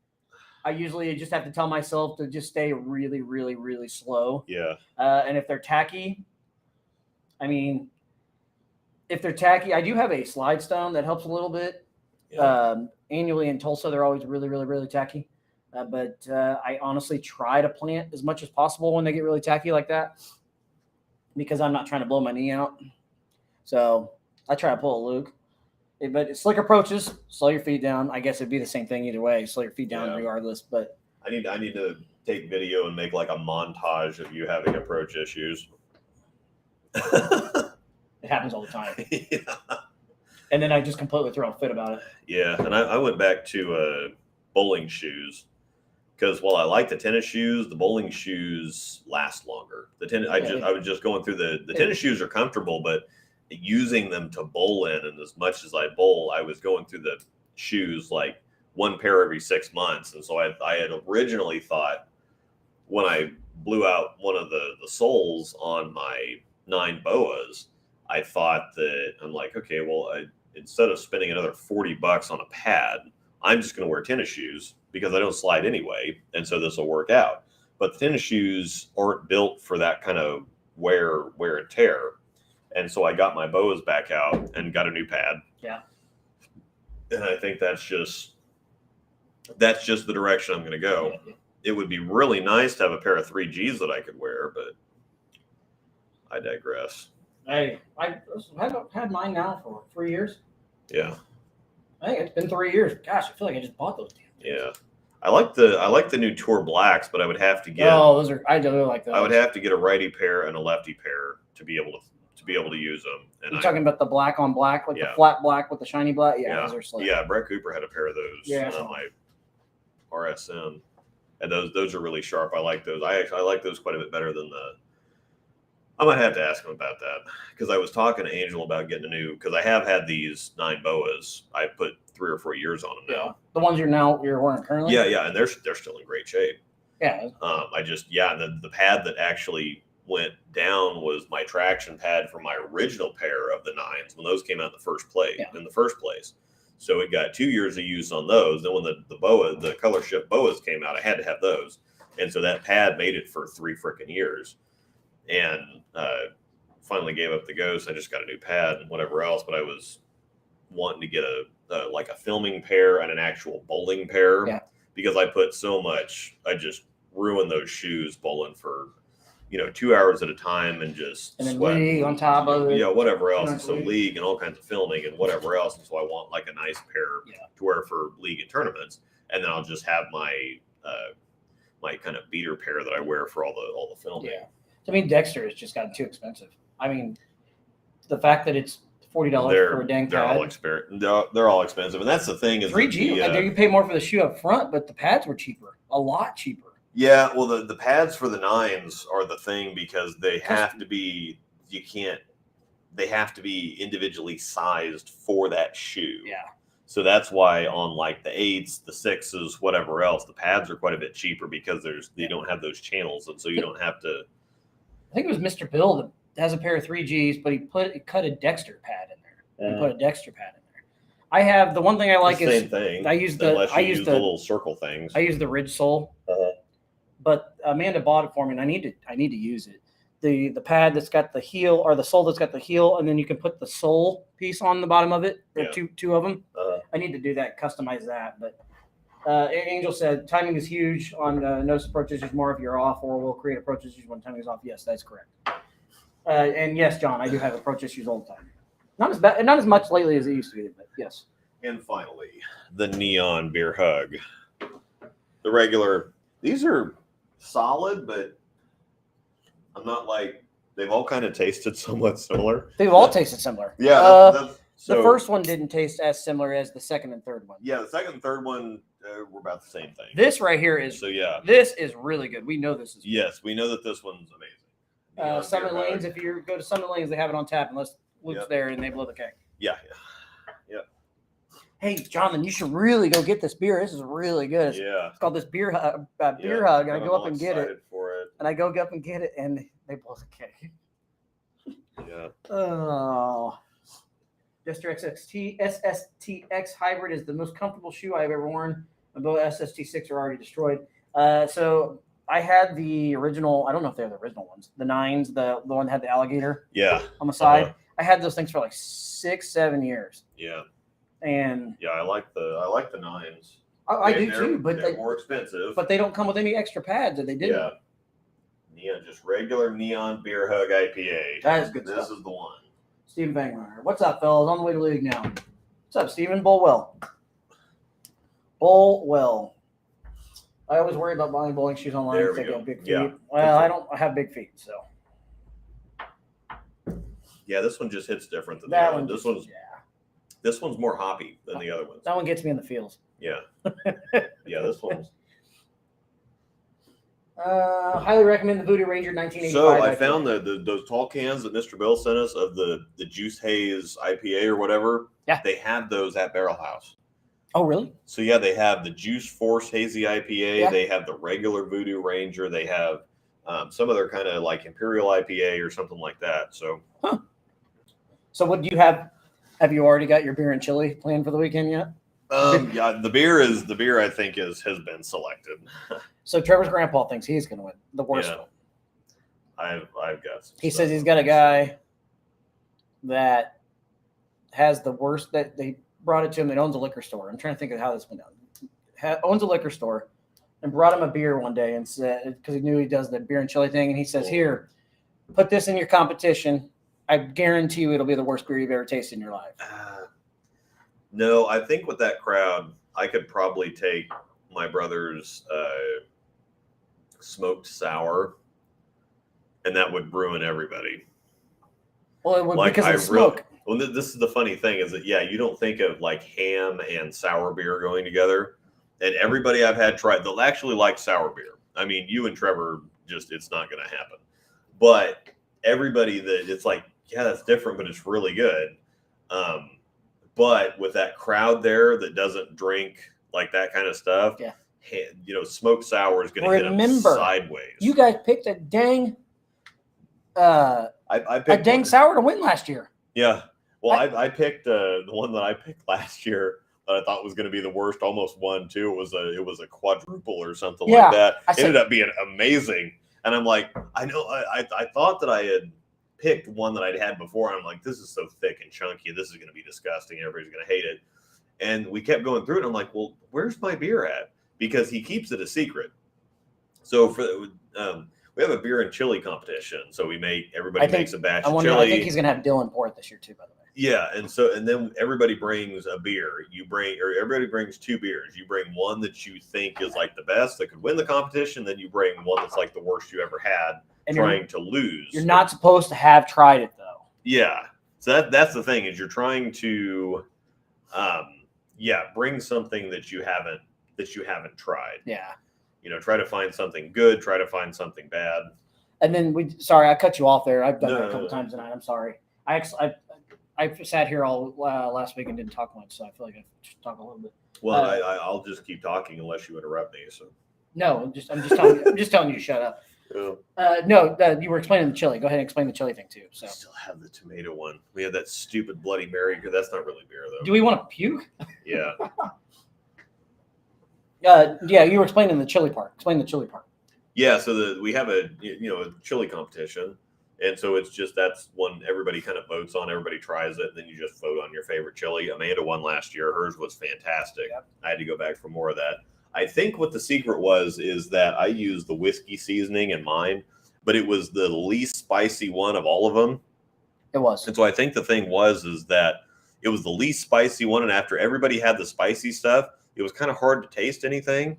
I usually just have to tell myself to just stay really, really, really slow. Yeah. And if they're tacky, I mean, if they're tacky, I do have a slide stone that helps a little bit. Yeah. Annually in Tulsa, they're always really, really, really tacky. But I honestly try to plant as much as possible when they get really tacky like that because I'm not trying to blow my knee out. So I try to pull a Luke. But slick approaches, slow your feet down. I guess it'd be the same thing either way. Slow your feet down Yeah. regardless. But I need to take video and make like a montage of you having approach issues. it happens all the time. Yeah. And then I just completely throw a fit about it. Yeah, and I went back to bowling shoes because while I like the tennis shoes, the bowling shoes last longer. I was just going through the tennis shoes are comfortable, but using them to bowl in, and as much as I bowl, I was going through the shoes like one pair every 6 months, and so I had originally thought when I blew out one of the soles on my 9 boas, I thought that I'm like, okay, well, instead of spending another $40 on a pad, I'm just going to wear tennis shoes because I don't slide anyway, and so this will work out. But the tennis shoes aren't built for that kind of wear and tear, and so I got my boas back out and got a new pad. Yeah, and I think that's just the direction I'm going to go. Yeah. It would be really nice to have a pair of 3Gs that I could wear, but I digress. I've had mine now for 3 years. Yeah. I think it's been 3 years. Gosh, I feel like I just bought those damn things. Yeah. I like the new Tour Blacks, but I would have to get I do like those. I would have to get a righty pair and a lefty pair to be able to use them. And You're talking about the black on black, like Yeah. the flat black with the shiny black? Yeah, yeah, those are slick. yeah. Brett Cooper had a pair of those. Yeah, and I'm like, RSM, and those are really sharp. I like those. I like those quite a bit better than the. I might have to ask him about that because I was talking to Angel about getting a new, because I have had these 9 boas. I put 3 or 4 years on them now. The ones you're wearing currently. Yeah, and they're still in great shape. Yeah. The pad that actually went down was my traction pad for my original pair of the 9s when those came out in the first place. So it got 2 years of use on those. Then when the color shift boas came out, I had to have those, and so that pad made it for 3 freaking years. And finally gave up the ghost. I just got a new pad and whatever else, but I was wanting to get a filming pair and an actual bowling pair because I put so much. I just ruined those shoes bowling for 2 hours at a time and then sweat league on top of it. Whatever else. And so league and all kinds of filming and whatever else. And so I want like a nice pair to wear for league and tournaments, and then I'll just have my kind of beater pair that I wear for all the filming. Yeah. I mean, Dexter has just gotten too expensive. I mean, the fact that it's $40 for a dang pad. They're all expensive, and that's the thing is 3G. You pay more for the shoe up front, but the pads were cheaper, a lot cheaper. Yeah, well, the pads for the 9s are the thing because they have to be. They have to be individually sized for that shoe. Yeah. So that's why on like the 8s, the 6s, whatever else, the pads are quite a bit cheaper because they don't have those channels, and so you don't have to. I think it was Mr. Bill that has a pair of 3Gs, but he cut a Dexter pad in there. He put a Dexter pad in there. I have the one thing I like same thing. I use the little circle things. I use the ridge sole, but Amanda bought it for me, and I need to use it. The pad that's got the heel, or the sole that's got the heel, and then you can put the sole piece on the bottom of it. There are two of them. I need to do that, customize that, but. Angel said timing is huge on notice approach issues more if you're off, or we'll create approach issues when timing is off. Yes, that's correct. And yes, John, I do have approach issues all the time. Not as bad, not as much lately as it used to be, but yes. And finally, the neon beer hug. The regular. These are solid, but I'm not like they've all kind of tasted somewhat similar. They've all tasted similar. Yeah. The first one didn't taste as similar as the second and third one. Yeah, the second and third one were about the same thing. This right here is This is really good. We know this is. Yes, we know that this one's amazing. Summit Lanes. If you go to Summit Lanes, they have it on tap unless Luke's there and they blow the keg. Yeah. Hey, Jonathan, you should really go get this beer. This is really good. It's called this beer hug. And I go up and get it. And I go up and get it, and they blow the keg. Yeah. Oh. Jester SSTX Hybrid is the most comfortable shoe I've ever worn. My both SST6 are already destroyed. So I had the original. I don't know if they're the original ones. The 9s, the one that had the alligator. On the side. I had those things for like 6-7 years. Yeah. And I like the 9s. I do too, but they're more expensive. But they don't come with any extra pads that they didn't. Yeah. Neon, just regular neon beer hug IPA. That is good stuff. This is the one. Steven Vangmeyer. What's up, fellas? On the way to league now. What's up, Steven? Bullwell. I always worry about buying bowling shoes online because I get big feet. Yeah. Well, I have big feet, so. Yeah, this one just hits different than that the one. This one's more hoppy than the other ones. That one gets me in the feels. Yeah. Yeah, this one's. Highly recommend the Voodoo Ranger 1985. So I found those tall cans that Mr. Bill sent us of the Juice Haze IPA or whatever. Yeah. They have those at Barrel House. Oh, really? So yeah, they have the Juice Force Hazy IPA. Yeah. They have the regular Voodoo Ranger. They have some other kind of like Imperial IPA or something like that. So. Huh. So what do you have? Have you already got your beer and chili planned for the weekend yet? Yeah, the beer I think has been selected. So Trevor's grandpa thinks he's going to win the worst one. I've got some He says he's got a guy that has the worst, that they brought it to him that owns a liquor store. I'm trying to think of how this went down. Owns a liquor store and brought him a beer one day and said, because he knew he does the beer and chili thing, and he says, "Here, put this in your competition. I guarantee you it'll be the worst beer you've ever tasted in your life." No, I think with that crowd, I could probably take my brother's smoked sour, and that would ruin everybody. Well, it would, because of the smoke. This is the funny thing is that, you don't think of like ham and sour beer going together, And everybody I've had tried, they'll actually like sour beer. I mean, you and Trevor, just it's not going to happen. But everybody that it's like, yeah, that's different, but it's really good. But with that crowd there that doesn't drink like that kind of stuff, Yeah. you know, smoked sour is going to hit them sideways. You guys picked a dang, I a picked dang sour to win last year. Yeah. Well, I picked the one that I picked last year that I thought was going to be the worst. Almost won too. It was a quadruple or something like that. Ended up being amazing. And I'm like, I know. I thought that I had picked one that I'd had before. I'm like, this is so thick and chunky. This is going to be disgusting. Everybody's going to hate it. And we kept going through it. And I'm like, well, where's my beer at? Because he keeps it a secret. So for we have a beer and chili competition. So everybody makes a batch of chili. I think he's going to have Dylan pour it this year too, by the way. Yeah, and then everybody brings a beer. Everybody brings 2 beers. You bring one that you think is like the best that could win the competition. Then you bring one that's like the worst you ever had, and trying to lose. You're not supposed to have tried it though. Yeah, so that's the thing is you're trying to, bring something that you haven't tried. Yeah. You know, try to find something good. Try to find something bad. And then sorry, I cut you off there. I've done that a couple times tonight. I'm sorry. I sat here all last week and didn't talk much, so I feel like I should talk a little bit. Well, I'll just keep talking unless you interrupt me. So no, I'm just telling you to shut up. Yeah. No, you were explaining the chili. Go ahead and explain the chili thing too. So we still have the tomato one. We have that stupid Bloody Mary. That's not really beer though. Do we want to puke? Yeah. Yeah, you were explaining the chili part. Explain the chili part. Yeah, so we have a chili competition. And so that's one everybody kind of votes on. Everybody tries it. And then you just vote on your favorite chili. Amanda won last year. Hers was fantastic. Yep. I had to go back for more of that. I think what the secret is that I used the whiskey seasoning in mine, but it was the least spicy one of all of them. It was. And so I think the thing is that it was the least spicy one. And after everybody had the spicy stuff, it was kind of hard to taste anything.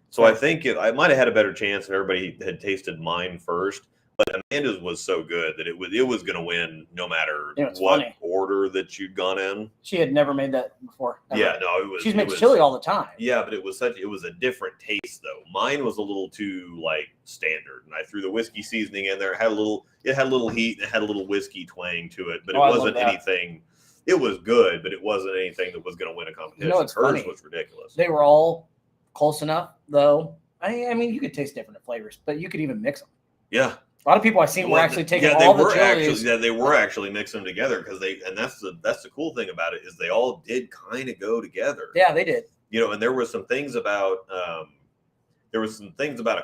So I think I might have had a better chance if everybody had tasted mine first. But Amanda's was so good that it was going to win no matter what order that you'd gone in. She had never made that before. Ever. Yeah, no, it was. She makes chili all the time. Yeah, but it was a different taste though. Mine was a little too like standard, and I threw the whiskey seasoning in there. It had a little heat and it had a little whiskey twang to it, but it wasn't anything. It was good, but it wasn't anything that was going to win a competition. Hers funny. Was ridiculous. They were all close enough though. I mean, you could taste different flavors, but you could even mix them. Yeah. A lot of people I've seen were actually taking all the chilies. They were actually mixing them together because that's the cool thing about it is they all did kind of go together. Yeah, they did. You know, and there was some things about a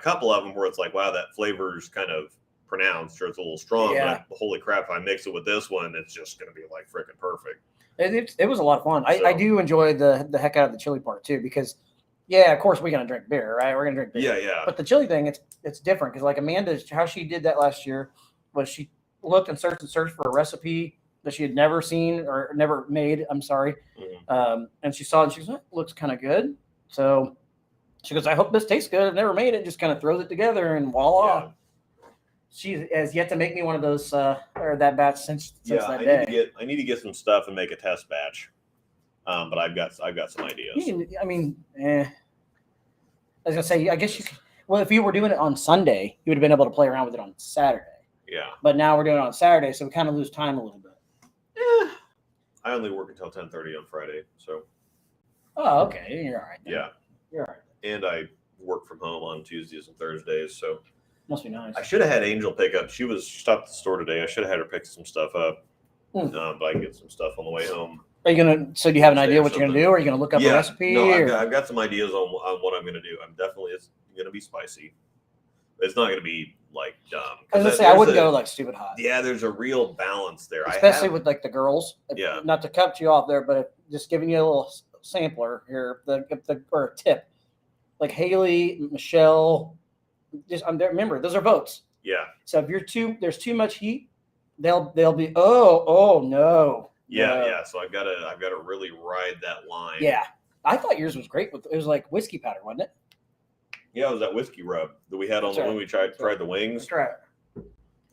couple of them where it's like, wow, that flavor's kind of pronounced or it's a little strong. Yeah. But holy crap, if I mix it with this one, it's just going to be like freaking perfect. It was a lot of fun. I do enjoy the heck out of the chili part too because. Yeah, of course we're gonna drink beer, right? We're gonna drink beer. Yeah. But the chili thing, it's different because like Amanda, how she did that last year was she looked and searched for a recipe that she had never seen or never made. I'm sorry, and she saw it and she goes, "It looks kind of good." So she goes, "I hope this tastes good. I've never made it." Just kind of throws it together and voila. Yeah. She has yet to make me one of those or that batch since that day. I need to get some stuff and make a test batch. But I've got some ideas. I was gonna say, I guess you could. Well, if you were doing it on Sunday, you would have been able to play around with it on Saturday. Yeah. But now we're doing it on Saturday, so we kind of lose time a little bit. Yeah. I only work until 10:30 on Friday, so. Oh, okay. You're all right. Then. Yeah. You're all right. And I work from home on Tuesdays and Thursdays, so. Must be nice. I should have had Angel pick up. She stopped at the store today. I should have had her pick some stuff up. But I can get some stuff on the way home. Are you gonna? So do you have an idea what you're gonna do? Or are you gonna look up a recipe? No, I've got some ideas on what I'm gonna do. It's gonna be spicy. It's not gonna be like dumb. I was gonna say I wouldn't go like stupid hot. Yeah, there's a real balance there, especially with like the girls. Yeah. Not to cut you off there, but just giving you a little sampler here, or a tip. Like Haley, Michelle, remember those are votes. Yeah. So if there's too much heat, they'll be oh no. Yeah. So I've got to really ride that line. Yeah, I thought yours was great. It was like whiskey powder, wasn't it? Yeah, it was that whiskey rub that we had on when we tried the wings. That's right.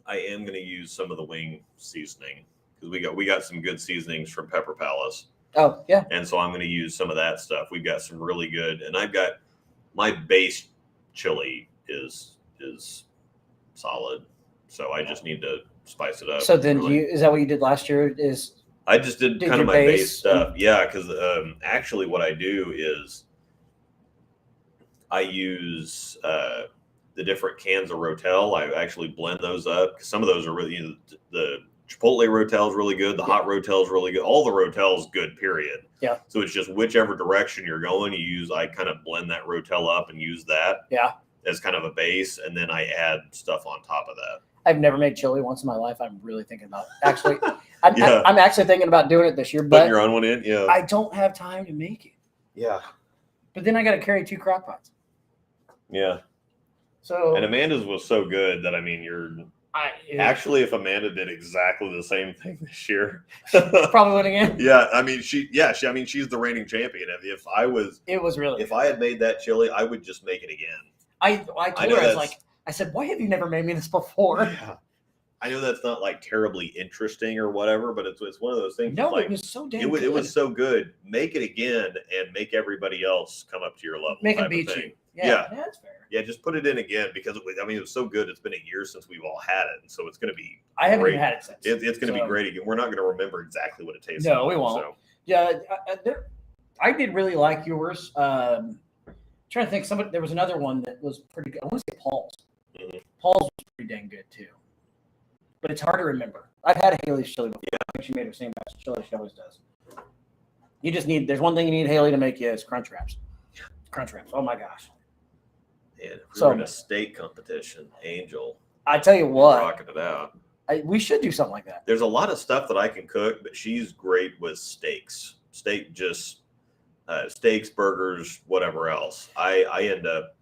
I am going to use some of the wing seasoning because we got some good seasonings from Pepper Palace. Oh, yeah. And so I'm going to use some of that stuff. We've got some really good, and I've got my base chili is solid. So I just need to spice it up. So then really. is that what you did last year? I just did kind of your my base base stuff. Yeah, because actually what I do is I use the different cans of Rotel. I actually blend those up because some of those are really, the Chipotle Rotel is really good. The hot Rotel is really good. All the Rotel's good, period. Yeah. So it's just whichever direction you're going, I kind of blend that Rotel up and use that as kind of a base. And then I add stuff on top of that. I've never made chili once in my life. I'm really thinking about actually. I'm actually thinking about doing it this year, but putting your own one in. Yeah. I don't have time to make it. Yeah. But then I got to carry 2 crock pots. Yeah. So and Amanda's was so good that actually, if Amanda did exactly the same thing this year, probably win again. Yeah, I mean she's the reigning champion. If I had made that chili, I would just make it again. I told her, I said, why have you never made me this before? Yeah. I know that's not like terribly interesting or whatever, but it's one of those things. No, like, it was so damn good. It was so good. Make it again and make everybody else come up to your level. Make them beat you. Yeah, that's fair. Yeah, just put it in again because it was so good. It's been a year since we've all had it, and so it's going to be. I haven't even had it since. It's going to be great again. We're not going to remember exactly what it tastes. No, we won't. So. Yeah, I did really like yours. Trying to think, there was another one that was pretty good. I want to say Paul's. Mm-hmm. Paul's was pretty dang good too, but it's hard to remember. I've had Haley's chili before. Yeah. I think she made her same batch of chili she always does. You just need. There's one thing you need Haley to make you is crunch wraps. Crunch wraps. Oh my gosh. Yeah, if we were in a steak competition, Angel. I tell you what, rocking it out. We should do something like that. There's a lot of stuff that I can cook, but she's great with steaks. Steaks, burgers, whatever else. I end up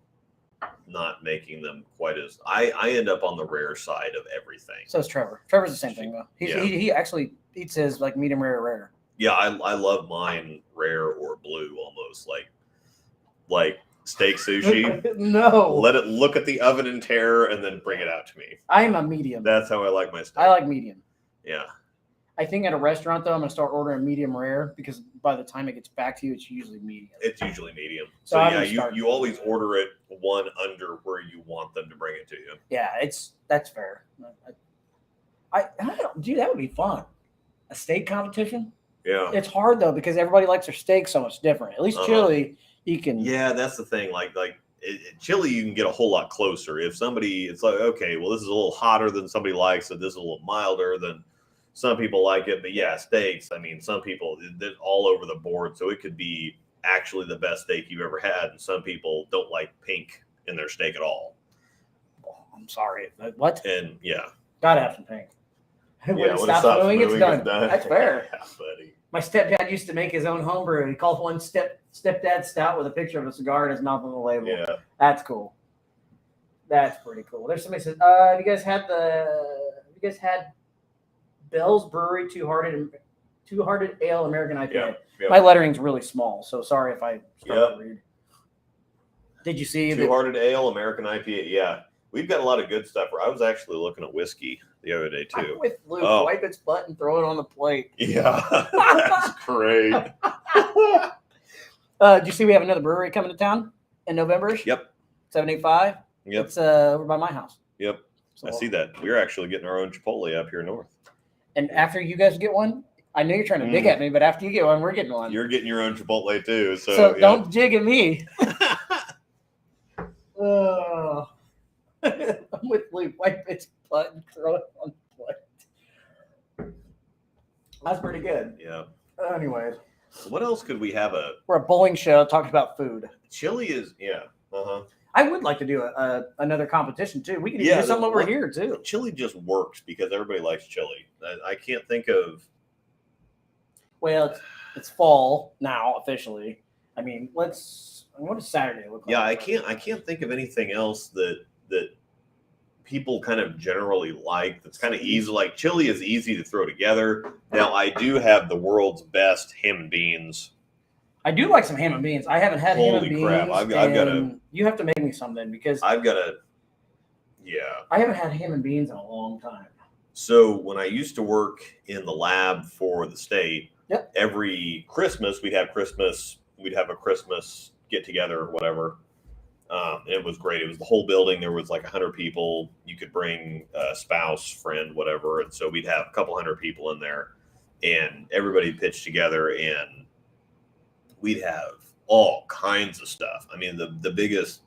not making them quite as. I end up on the rare side of everything. So is Trevor. Trevor's the same thing though. He actually eats his like medium rare or rare. Yeah, I love mine rare or blue almost like steak sushi. No. Let it look at the oven in terror and then bring it out to me. I'm a medium. That's how I like my steak. I like medium. Yeah. I think at a restaurant though, I'm gonna start ordering medium rare because by the time it gets back to you, it's usually medium. It's usually medium. So yeah, you always order it one under where you want them to bring it to you. Yeah, that's fair. I don't, dude, that would be fun. A steak competition. Yeah. It's hard though because everybody likes their steak so much different. At least chili. You can. Yeah, that's the thing. Like chili, you can get a whole lot closer. If somebody, it's like, okay, well, this is a little hotter than somebody likes it. This is a little milder than some people like it. But yeah, steaks. I mean, some people, they're all over the board. So it could be actually the best steak you've ever had, and some people don't like pink in their steak at all. Oh, I'm sorry. What? And yeah, gotta have some pink. When it stops moving, it's done. That's fair. Yeah, buddy. My stepdad used to make his own homebrew. He called one stepdad stout with a picture of a cigar in his mouth on the label. Yeah. That's cool. That's pretty cool. There's somebody says, have you guys had Bell's Brewery Two-Hearted Ale American IPA? Yeah. My lettering's really small, so sorry if I start to read. Did you see Two-Hearted Ale American IPA? Yeah. We've got a lot of good stuff. I was actually looking at whiskey the other day, too. I'm with Luke. Wipe its butt and throw it on the plate. Yeah, that's great. Did you see we have another brewery coming to town in November? Yep. 785? Yep. It's over by my house. Yep. So, I see that. We're actually getting our own Chipotle up here north. And after you guys get one, I know you're trying to dig at me, but after you get one, we're getting one. You're getting your own Chipotle, too. So don't jig at me. Oh. I'm with Luke. Wipe its butt and throw it on the plate. That's pretty good. Yeah. Anyways. What else could we have? We're a bowling show talking about food. Chili is, yeah. Uh-huh. I would like to do another competition, too. We could do something over here, too. Chili just works because everybody likes chili. I can't think of... Well, it's fall now, officially. I mean, what does Saturday look like? Yeah, I can't think of anything else that people kind of generally like. That's kind of easy. Like chili is easy to throw together. Now I do have the world's best ham and beans. I do like some ham and beans. I haven't had ham and beans. Holy crap! I've got to. You have to make me some then because I've got to. Yeah. I haven't had ham and beans in a long time. So when I used to work in the lab for the state, Yep. every Christmas we'd have a Christmas get together or whatever. It was great. It was the whole building. There was like 100 people. You could bring a spouse, friend, whatever. And so we'd have a couple hundred people in there, and everybody pitched together, and we'd have all kinds of stuff. I mean, the biggest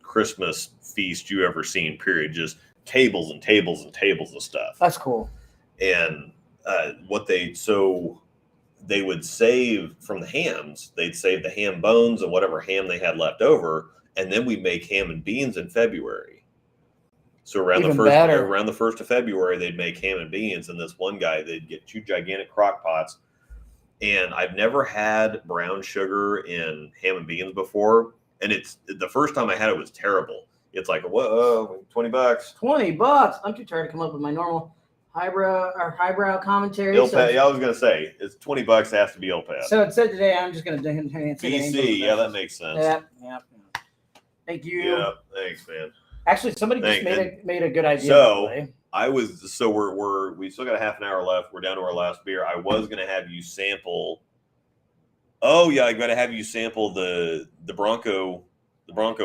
Christmas feast you ever seen, period. Just tables and tables and tables of stuff. That's cool. And they would save from the hams. They'd save the ham bones and whatever ham they had left over, and then we'd make ham and beans in February. So around the 1st of February, they'd make ham and beans, and this one guy, they'd get 2 gigantic crock pots. And I've never had brown sugar in ham and beans before, and it's the first time I had it was terrible. It's like, whoa, $20. $20. I'm too tired to come up with my normal highbrow commentary. I was gonna say it's $20. It has to be Ilpad. So it said today. I'm just gonna BC. Yeah, that makes sense. Yeah. Thank you. Yeah, thanks, man. Actually, somebody just made a good idea. So we still got a half an hour left. We're down to our last beer. I was gonna have you sample. Oh yeah, I gotta have you sample the Bronco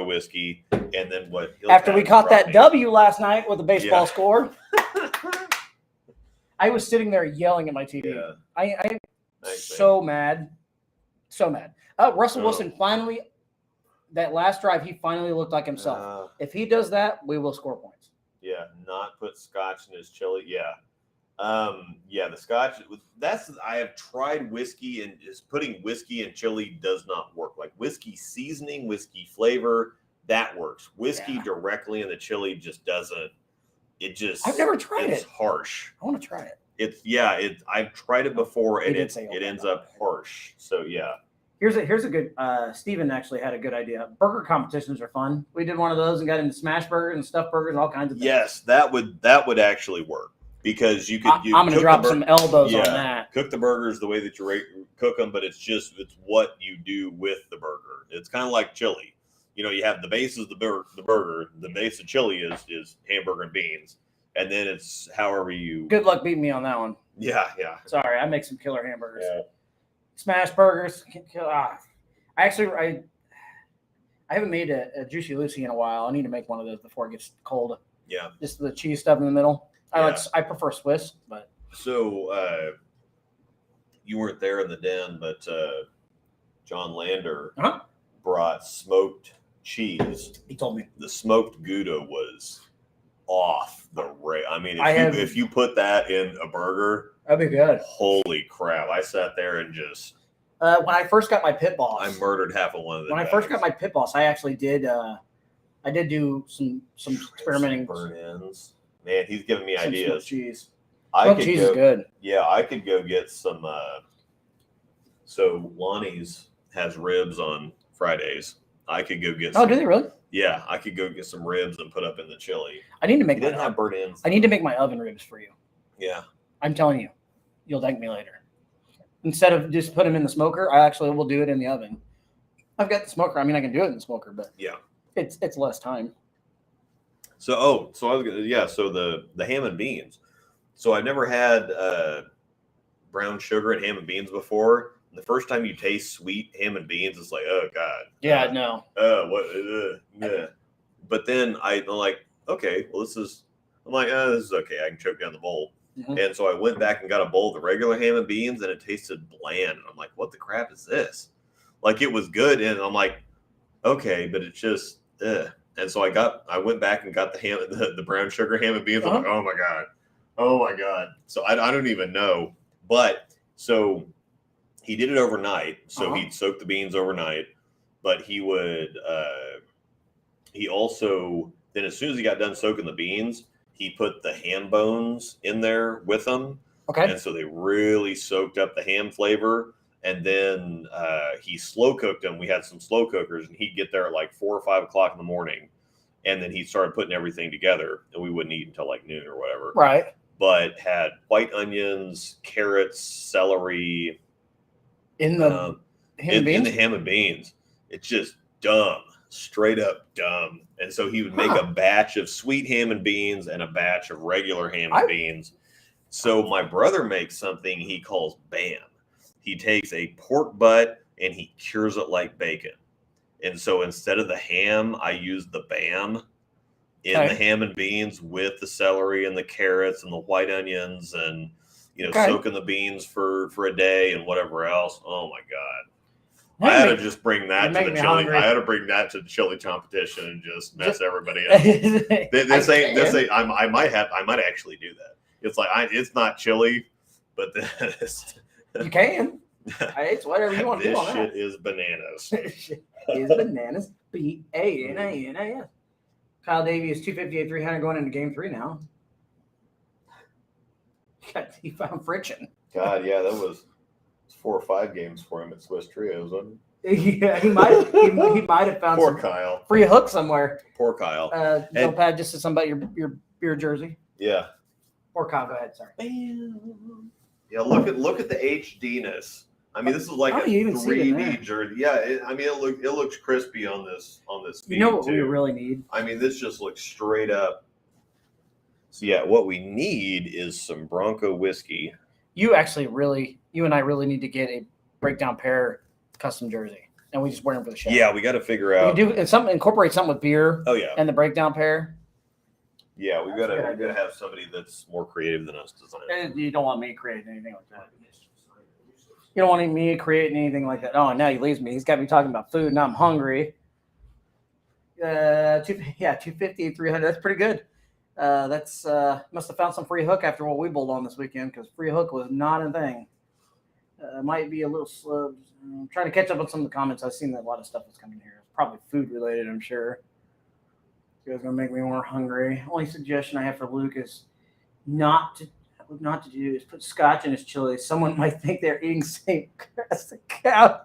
whiskey, and then what? After we caught that W last night with a baseball score, I was sitting there yelling at my TV. Yeah. I'm so mad. Russell Wilson finally, that last drive, he finally looked like himself. If he does that, we will score points. Yeah, not put scotch in his chili. Yeah. The scotch. I have tried whiskey, and just putting whiskey in chili does not work. Like whiskey seasoning, whiskey flavor, that works. Whiskey directly in the chili just doesn't. I've never tried it. It's harsh. I want to try it. I've tried it before, and it ends up harsh. So yeah. Here's a good. Steven actually had a good idea. Burger competitions are fun. We did one of those and got into smash burgers and stuffed burgers and all kinds of things. Yes, that would actually work, because you could. I'm going to drop some elbows on that. Cook the burgers the way that you cook them, but it's what you do with the burger. It's kind of like chili. You have the base of the burger. The base of chili is hamburger and beans, and then it's however you. Good luck beating me on that one. Yeah. Sorry, I make some killer hamburgers. Yeah. Smash burgers. I haven't made a Juicy Lucy in a while. I need to make one of those before it gets cold. Yeah. Just the cheese stuff in the middle. I prefer Swiss, but. So you weren't there in the den, but John Lander brought smoked cheese. He told me the smoked Gouda was off the rail. I mean, if you put that in a burger, that'd be good. Holy crap! I sat there and just. When I first got my pit boss, I murdered half of one of them. When I first got my pit boss, I actually did. I did do some experimenting. Burn ends. Man, he's giving me ideas. Cheese. Cheese is good. Yeah, I could go get some. So Lonnie's has ribs on Fridays. I could go get. Do they really? Yeah, I could go get some ribs and put up in the chili. I need to make. He didn't have burnt ends. I need to make my oven ribs for you. Yeah. I'm telling you, you'll thank me later. Instead of just put them in the smoker, I actually will do it in the oven. I've got the smoker. I mean, I can do it in the smoker, but it's less time. So I was gonna So the ham and beans. So I've never had brown sugar and ham and beans before. The first time you taste sweet ham and beans, it's like, oh god. Yeah, no. Yeah. But then I'm like, okay, well this is okay. I can choke down the bowl. Mm-hmm. And so I went back and got a bowl of the regular ham and beans, and it tasted bland. And I'm like, what the crap is this? Like it was good, and I'm like, okay, but it's just. And so I went back and got the brown sugar ham and beans. I'm like, oh my god. So I don't even know, but so. He did it overnight, so he'd soak the beans overnight. But he would, he also, then as soon as he got done soaking the beans, he put the ham bones in there with them. Okay. And so they really soaked up the ham flavor. And then he slow cooked them. We had some slow cookers, and he'd get there at like 4 or 5 o'clock in the morning. And then he started putting everything together, and we wouldn't eat until like noon or whatever. Right. But had white onions, carrots, celery. In the ham and beans. It's just dumb, straight up dumb. And so he would make a batch of sweet ham and beans and a batch of regular ham and beans. So my brother makes something he calls BAM. he takes a pork butt and he cures it like bacon. And so instead of the ham, I use the Bam in the ham and beans with the celery and the carrots and the white onions and, soaking the beans for a day and whatever else. Oh my God. I had to just bring that to the chili. Hungry. I had to bring that to the chili competition and just mess everybody up. I might actually do that. It's like, it's not chili, but this. You can. It's whatever you want to do on that. This shit is bananas. Is bananas. BANANAS. Kyle Davey is 258, 300 going into game 3 now. He found friction. God, yeah, that was 4 or 5 games for him at Swiss Trios, wasn't it? Yeah, he might have found Poor Kyle. Free hook somewhere. Poor Kyle. Joe Pad just said something about your beer jersey. Yeah. Poor Kyle, go ahead, sorry. Yeah, look at the HD-ness. I mean, this is like a 3D jersey. Yeah, it looks crispy on this feed. You know what we really need? I mean, this just looks straight up. So yeah, what we need is some Bronco whiskey. You and I really need to get a breakdown pair custom jersey, and we just wear them for the show. Yeah, we got to figure out. Incorporate something with beer. Oh yeah, and the breakdown pair. Yeah, we gotta have somebody that's more creative than us designing. And you don't want me creating anything like that. You don't want me creating anything like that. Oh, now he leaves me. He's got me talking about food. Now I'm hungry. 250, 300. That's pretty good. That's must have found some free hook after what we bowled on this weekend because free hook was not a thing. Might be a little slow. I'm trying to catch up on some of the comments. I've seen that a lot of stuff is coming here. It's probably food related, I'm sure. You guys gonna make me more hungry. Only suggestion I have for Luke is not to do is put scotch in his chili. Someone might think they're eating St. Grass cow.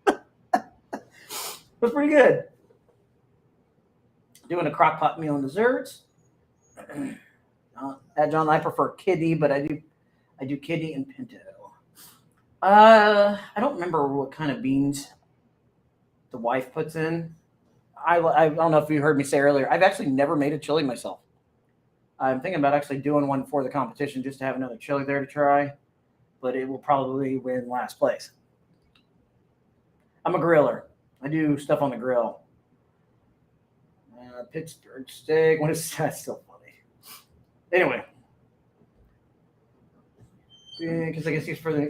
That's pretty good. Doing a crock pot meal and desserts. John, I prefer kidney, but I do kidney and pinto. I don't remember what kind of beans the wife puts in. I don't know if you heard me say earlier. I've actually never made a chili myself. I'm thinking about actually doing one for the competition just to have another chili there to try, but it will probably win last place. I'm a griller. I do stuff on the grill. Pittsburgh steak. What is that? Still funny. Anyway. Because I guess he's for the.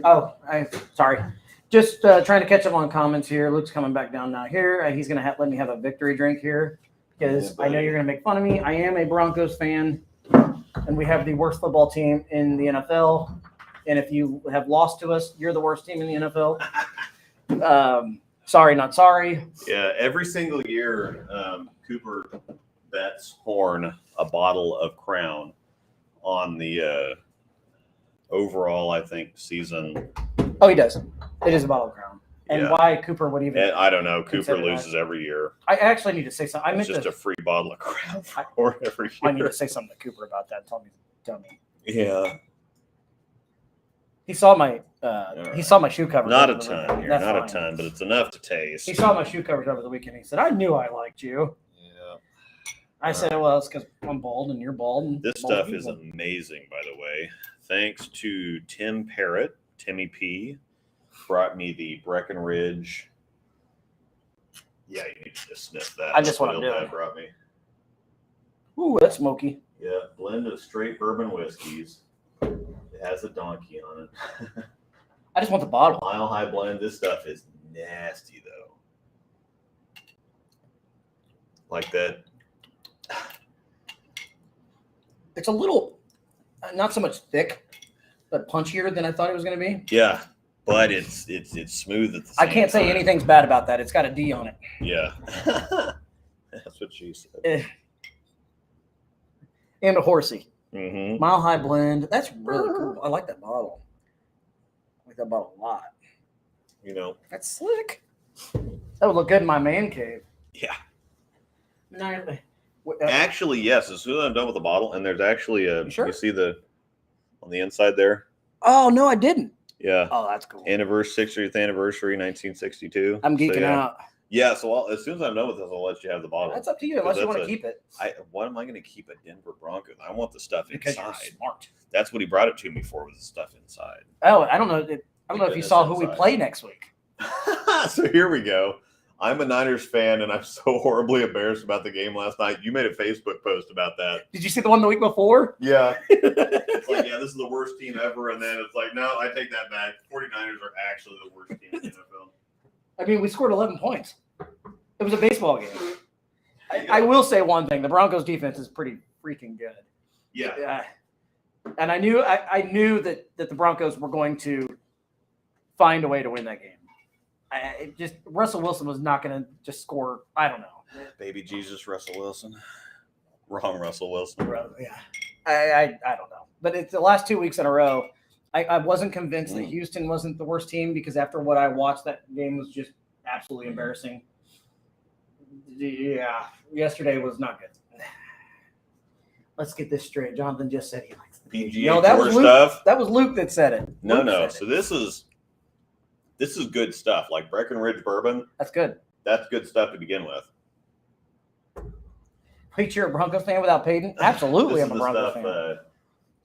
Sorry. Just trying to catch up on comments here. Luke's coming back down now here. He's going to let me have a victory drink here because I know you're going to make fun of me. I am a Broncos fan, and we have the worst football team in the NFL. And if you have lost to us, you're the worst team in the NFL. Sorry, not sorry. Yeah, every single year, Cooper bets Horn a bottle of Crown on the overall, I think, season. Oh, he does. It is a bottle of Crown. And why Cooper would even... And I don't know. Cooper loses every year. I actually need to say something. It's just a free bottle of Crown for every year. I need to say something to Cooper about that. Tell me. Yeah. He saw my shoe cover. Not a ton here. Not a ton, but it's enough to taste. He saw my shoe covers over the weekend. He said, I knew I liked you. Yeah. I said, well, it's because I'm bald and you're bald. And this stuff is amazing, by the way. Thanks to Tim Parrott, Timmy P, brought me the Breckenridge. Yeah, you need to just sniff that. I just want to do it. Brought me. Ooh, that's smoky. Yeah, blend of straight bourbon whiskeys. It has a donkey on it. I just want the bottle. Mile High blend. This stuff is nasty, though. Like that. It's a little, not so much thick, but punchier than I thought it was going to be. Yeah, but it's smooth at the same I can't say anything's bad about that. It's got a D on it. Yeah. That's what she said. And a horsey. Mm-hmm. Mile High blend. That's really cool. I like that bottle. I like that bottle a lot. You know. That's slick. That would look good in my man cave. Yeah. No, actually, yes. As soon as I'm done with the bottle, and there's actually a. Sure? You see on the inside there? Oh, no, I didn't. Yeah. Oh, that's cool. 60th anniversary, 1962. I'm geeking out. Yeah, so as soon as I'm done with this, I'll let you have the bottle. That's up to you, unless you want to keep it. What am I going to keep a Denver Broncos? I want the stuff because inside. You're smart. That's what he brought it to me for, was the stuff inside. Oh, I don't know. I don't know if you saw who we play next week. So here we go. I'm a Niners fan, and I'm so horribly embarrassed about the game last night. You made a Facebook post about that. Did you see the one the week before? Yeah. It's like, yeah, this is the worst team ever. And then it's like, no, I take that back. 49ers are actually the worst team in the NFL. I mean, we scored 11 points. It was a baseball game. I will say one thing. The Broncos defense is pretty freaking good. Yeah. And I knew that the Broncos were going to find a way to win that game. Russell Wilson was not going to just score. I don't know. Baby Jesus, Russell Wilson. Wrong, Russell Wilson. Yeah. I don't know. But it's the last 2 weeks in a row. I wasn't convinced that Houston wasn't the worst team because after what I watched, that game was just absolutely embarrassing. Yeah. Yesterday was not good. Let's get this straight. Jonathan just said he likes the PGA No, that Tour was Luke. stuff. That was Luke that said it. No. Luke said So it. this is good stuff. Like Breckenridge bourbon. That's good. That's good stuff to begin with. Pete, you're a Broncos fan without Peyton? Absolutely, I'm a Broncos fan.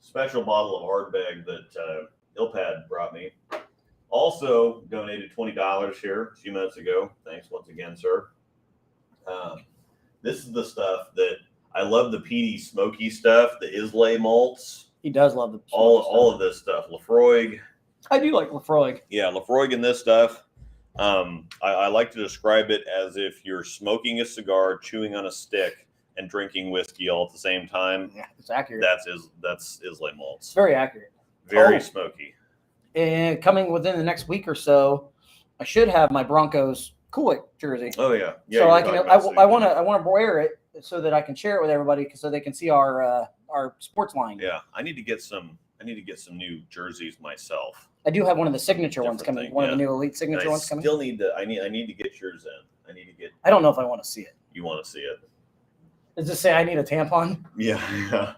Special bottle of Hardbeg that Ilpad brought me. Also donated $20 here a few minutes ago. Thanks once again, sir. This is the stuff that I love. The peaty, smoky stuff. The Islay malts. He does love the All of this stuff. Lafroig. I do like Lafroig. Yeah, Lafroig and this stuff. I like to describe it as if you're smoking a cigar, chewing on a stick, and drinking whiskey all at the same time. Yeah, it's accurate. That's Islay malts. It's very accurate. Very smoky. And coming within the next week or so, I should have my Broncos Kool-Aid jersey. Oh yeah. So I want to wear it so that I can share it with everybody so they can see our sports line. Yeah, I need to get some new jerseys myself. I do have one of the signature ones Different coming. thing, One of the yeah. new elite signature ones coming. Still need to. I need to get yours in. I don't know if I want to see it. You want to see it? Does it say I need a tampon? Yeah.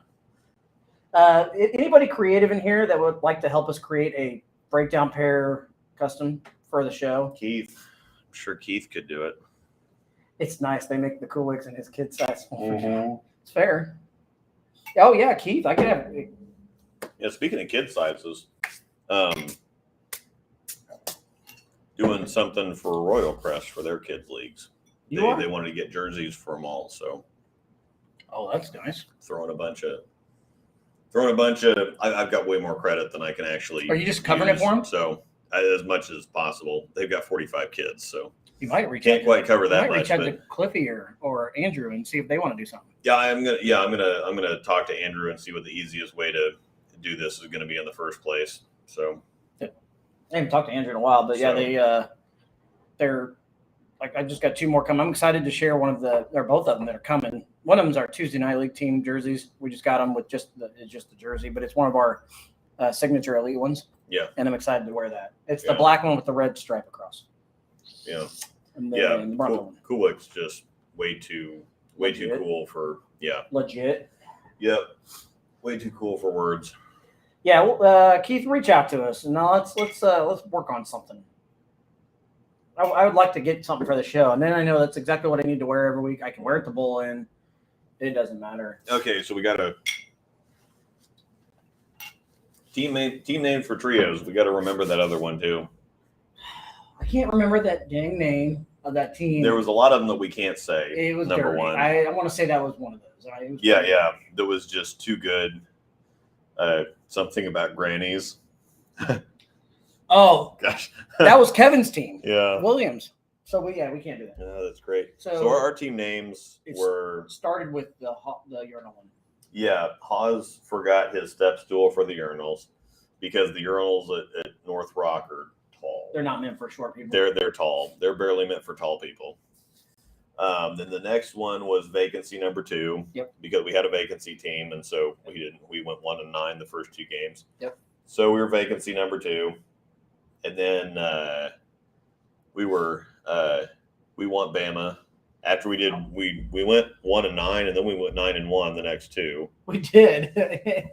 Anybody creative in here that would like to help us create a breakdown pair custom for the show? Keith. I'm sure Keith could do it. It's nice. They make the Cooligs in his kid size. Mm-hmm. It's fair. Oh yeah, Keith. I could have. Yeah. Speaking of kid sizes, doing something for Royal Crest for their kids leagues. They wanted to get jerseys for them all, so. Oh, that's nice. Throwing a bunch of. I've got way more credit than I can actually. Are you just covering it for them? So as much as possible. They've got 45 kids, so you might reach. Can't quite cover that much. much. Reach out to Cliffy or Andrew and see if they want to do something. Yeah, I'm gonna talk to Andrew and see what the easiest way to do this is going to be in the first place. So. I haven't talked to Andrew in a while, but yeah, they're like I just got two more coming. I'm excited to share both of them that are coming. One of them's our Tuesday Night League team jerseys. We just got them with just the jersey, but it's one of our signature elite ones. Yeah, and I'm excited to wear that. It's the black one with the red stripe across. Yeah, and the Kulik's just way too cool for legit. Yep, way too cool for words. Yeah, well, Keith, reach out to us, and now let's work on something. I would like to get something for the show, and then I know that's exactly what I need to wear every week. I can wear it to bowl in. It doesn't matter. Okay, so we got a team name for trios. We got to remember that other one too. I can't remember that dang name of that team. There was a lot of them that we can't say. It was number dirty. one. I want to say that was one of those. Yeah. That was just too good. Something about grannies. Oh gosh, that was Kevin's team. Yeah, Williams. So we can't do that. Yeah, that's great. So our team names were started with the urinal one. Yeah, Hawes forgot his step stool for the urinals because the urinals at North Rock are tall. They're not meant for short people. They're tall. They're barely meant for tall people. Then the next one was vacancy number 2. Yep. Because we had a vacancy team, and so we went 1-9 the first 2 games. Yep. So we were vacancy number 2, and then we want Bama. After we went 1-9, and then we went 9-1 the next 2. We did.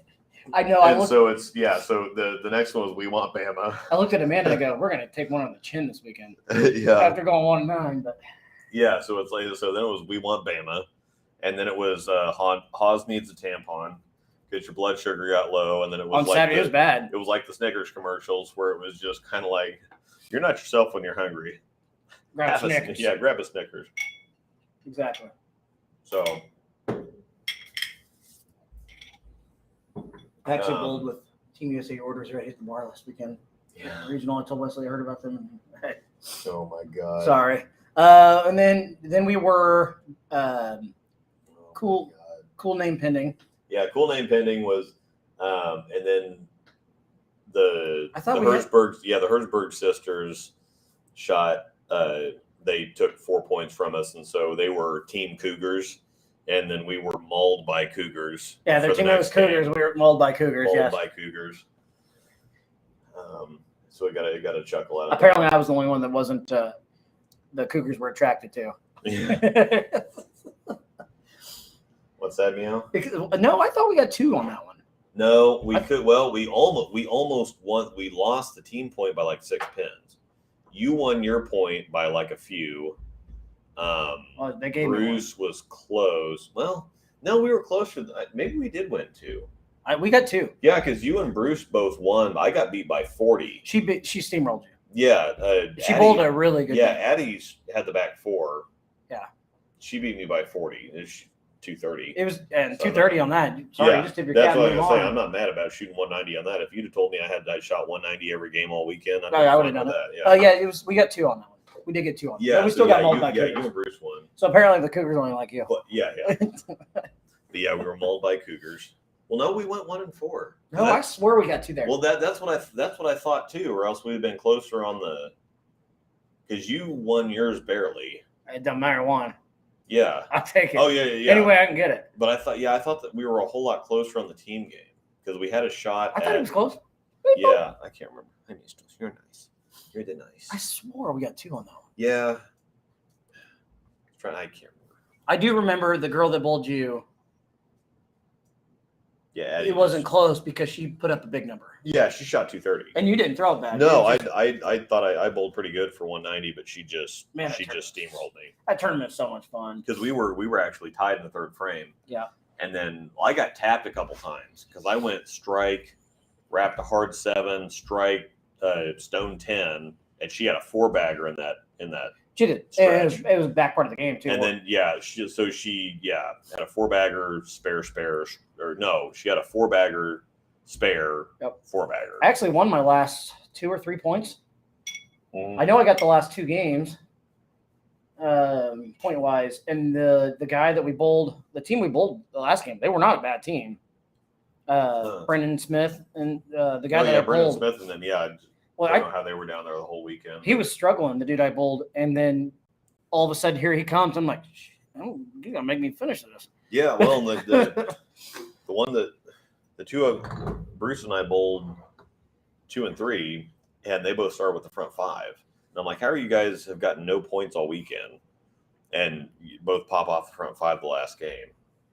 I know. So the next one was we want Bama. I looked at Amanda and I go, we're gonna take one on the chin this weekend. Yeah. After going 1-9, but. Yeah, so then it was we want Bama, and then it was Hawes needs a tampon because your blood sugar got low, and then it was On like Saturday, it was bad. It was like the Snickers commercials where it was just kind of like, you're not yourself when you're hungry. Grab Snickers. Yeah, grab a Snickers. Exactly. So I actually bowled with Team USA orders right at the bar last weekend. yeah. Regional, I told Wesley I heard about them. Oh my god. Sorry. And then we were cool name pending. Yeah, cool name pending was, and then the Herzberg sisters shot. They took 4 points from us, and so they were Team Cougars, and then we were mauled by Cougars. Yeah, their team was Cougars. We were mauled by Cougars. Mauled yes. by Cougars. So we got a chuckle out of Apparently, I was the only one that wasn't. The Cougars were attracted to. that. What's that, meow? No, I thought we got 2 on that one. No, we could. Well, we almost won. We lost the team point by like 6 pins. You won your point by like a few. They gave Bruce was close. Well, no, we were closer. Maybe we did win 2. We got 2. Yeah, because you and Bruce both won. I got beat by 40. She steamrolled you. Yeah, She bowled a really good. Yeah, game. Addie's had the back 4. Yeah, she beat me by 40. It's 230. It was and 230 on that. Sorry, Yeah, you just did your that's cat what I move was gonna say. on. I'm not mad about shooting 190 on that. If you'd have told me I shot 190 every game all weekend, I would have done that. it. Yeah, it was. We got 2 on that one. We did get 2 on. Yeah, But we still got mauled by you Cougars. and Bruce won. So apparently the Cougars only like you. But yeah. But yeah, we were mauled by Cougars. Well, no, we went 1-4. No, I swear we got 2 there. Well, that's what I thought too, or else we'd have been closer on the. Because you won yours barely. It doesn't matter one. Yeah. I'll take it. Oh yeah. Anyway, I can get it. But I thought that we were a whole lot closer on the team game because we had a shot. I thought it was close. Yeah, I can't remember. You're nice. You're the nice. I swore we got 2 on that one. Yeah. I can't remember. I do remember the girl that bowled you. Yeah, It wasn't close because she put up a big number. Yeah, she shot 230. And you didn't throw it back. No, I thought I bowled pretty good for 190, but she just steamrolled me. That tournament's so much fun. Because we were actually tied in the 3rd frame. Yeah. And then I got tapped a couple times because I went strike, wrapped a hard 7, strike, stone 10, and she had a 4-bagger in that. She did. It was back part of the game too. And then she had a 4-bagger spare, or no, she had a 4-bagger spare. Yep. 4-bagger. I actually won my last 2 or 3 points. Mm. I know I got the last 2 games, point wise, and the guy that we bowled, the team we bowled the last game, they were not a bad team. Brendan Smith and the guy that I Brendan bowled. Smith, and then I don't know how they were down there the whole weekend. He was struggling, the dude I bowled, and then all of a sudden here he comes. I'm like, you're gonna make me finish this. Yeah, well, the one that the 2 of Bruce and I bowled 2 and 3, and they both started with the front 5. And I'm like, how are you guys have gotten no points all weekend, and you both pop off the front 5 the last game?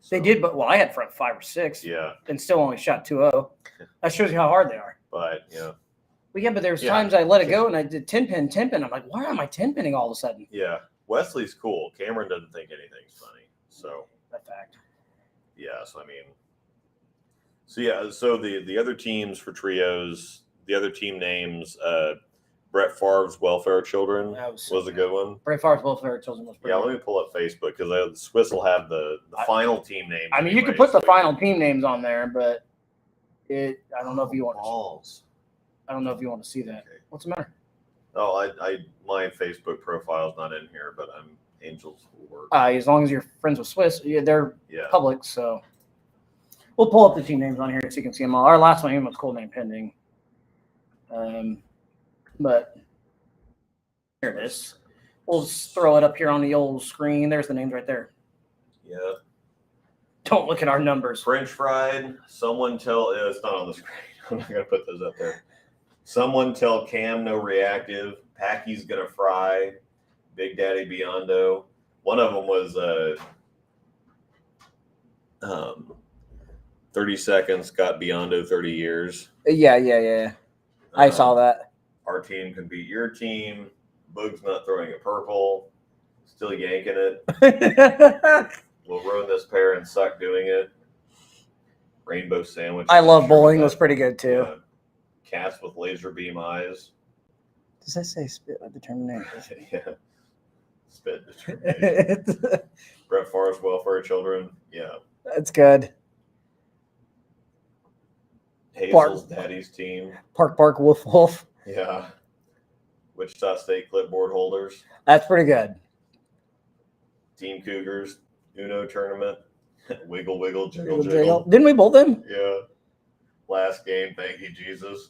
So, They did, but I had front 5 or 6, yeah, and still only shot 2-0. That shows you how hard they are. but yeah. Well, yeah, but there's times I let it go and I did 10 pin. I'm like, why am I 10 pinning all of a sudden? Yeah, Wesley's cool. Cameron doesn't think anything's funny. So That fact. yeah, so I mean, so the other teams for trios, the other team names, Brett Favre's Welfare Children was a good one. Brett Favre's Welfare Children was pretty Yeah, good. let me pull up Facebook because the Swiss will have the final team names. I mean, you anyway, could put the so final team names on there, but I don't know if you want to. balls. I don't know if you want to see that. Okay. What's the matter? Oh, my Facebook profile's not in here, but I'm Angels will work. As long as you're friends with Swiss, they're Yeah. public, so we'll pull up the team names on here so you can see them all. Our last one was cool name pending. But here it is. We'll just throw it up here on the old screen. There's the names right there. Yeah. Don't look at our numbers. French fried. Someone tell. It's not on the screen. I'm not gonna put those up there. Someone tell Cam no reactive. Packy's gonna fry. Big Daddy Biondo. One of them was 30 seconds. Got Biondo 30 years. Yeah. I saw that. Our team can beat your team. Boog's not throwing a purple. Still yanking it. We'll ruin this pair and suck doing it. Rainbow sandwich. I love bowling. Sure, Was pretty good too. yeah. Cats with laser beam eyes. Does that say spit like determination? Yeah. Spit determination. Brett Forrest welfare children. Yeah. That's good. Hazel's daddy's team. Bark, woof, wolf. Yeah. Wichita State clipboard holders. That's pretty good. Team Cougars. Uno tournament. Wiggle, wiggle, jiggle, Jiggle, jiggle. jiggle. Didn't we bowl them? Yeah. Last game. Thank you, Jesus.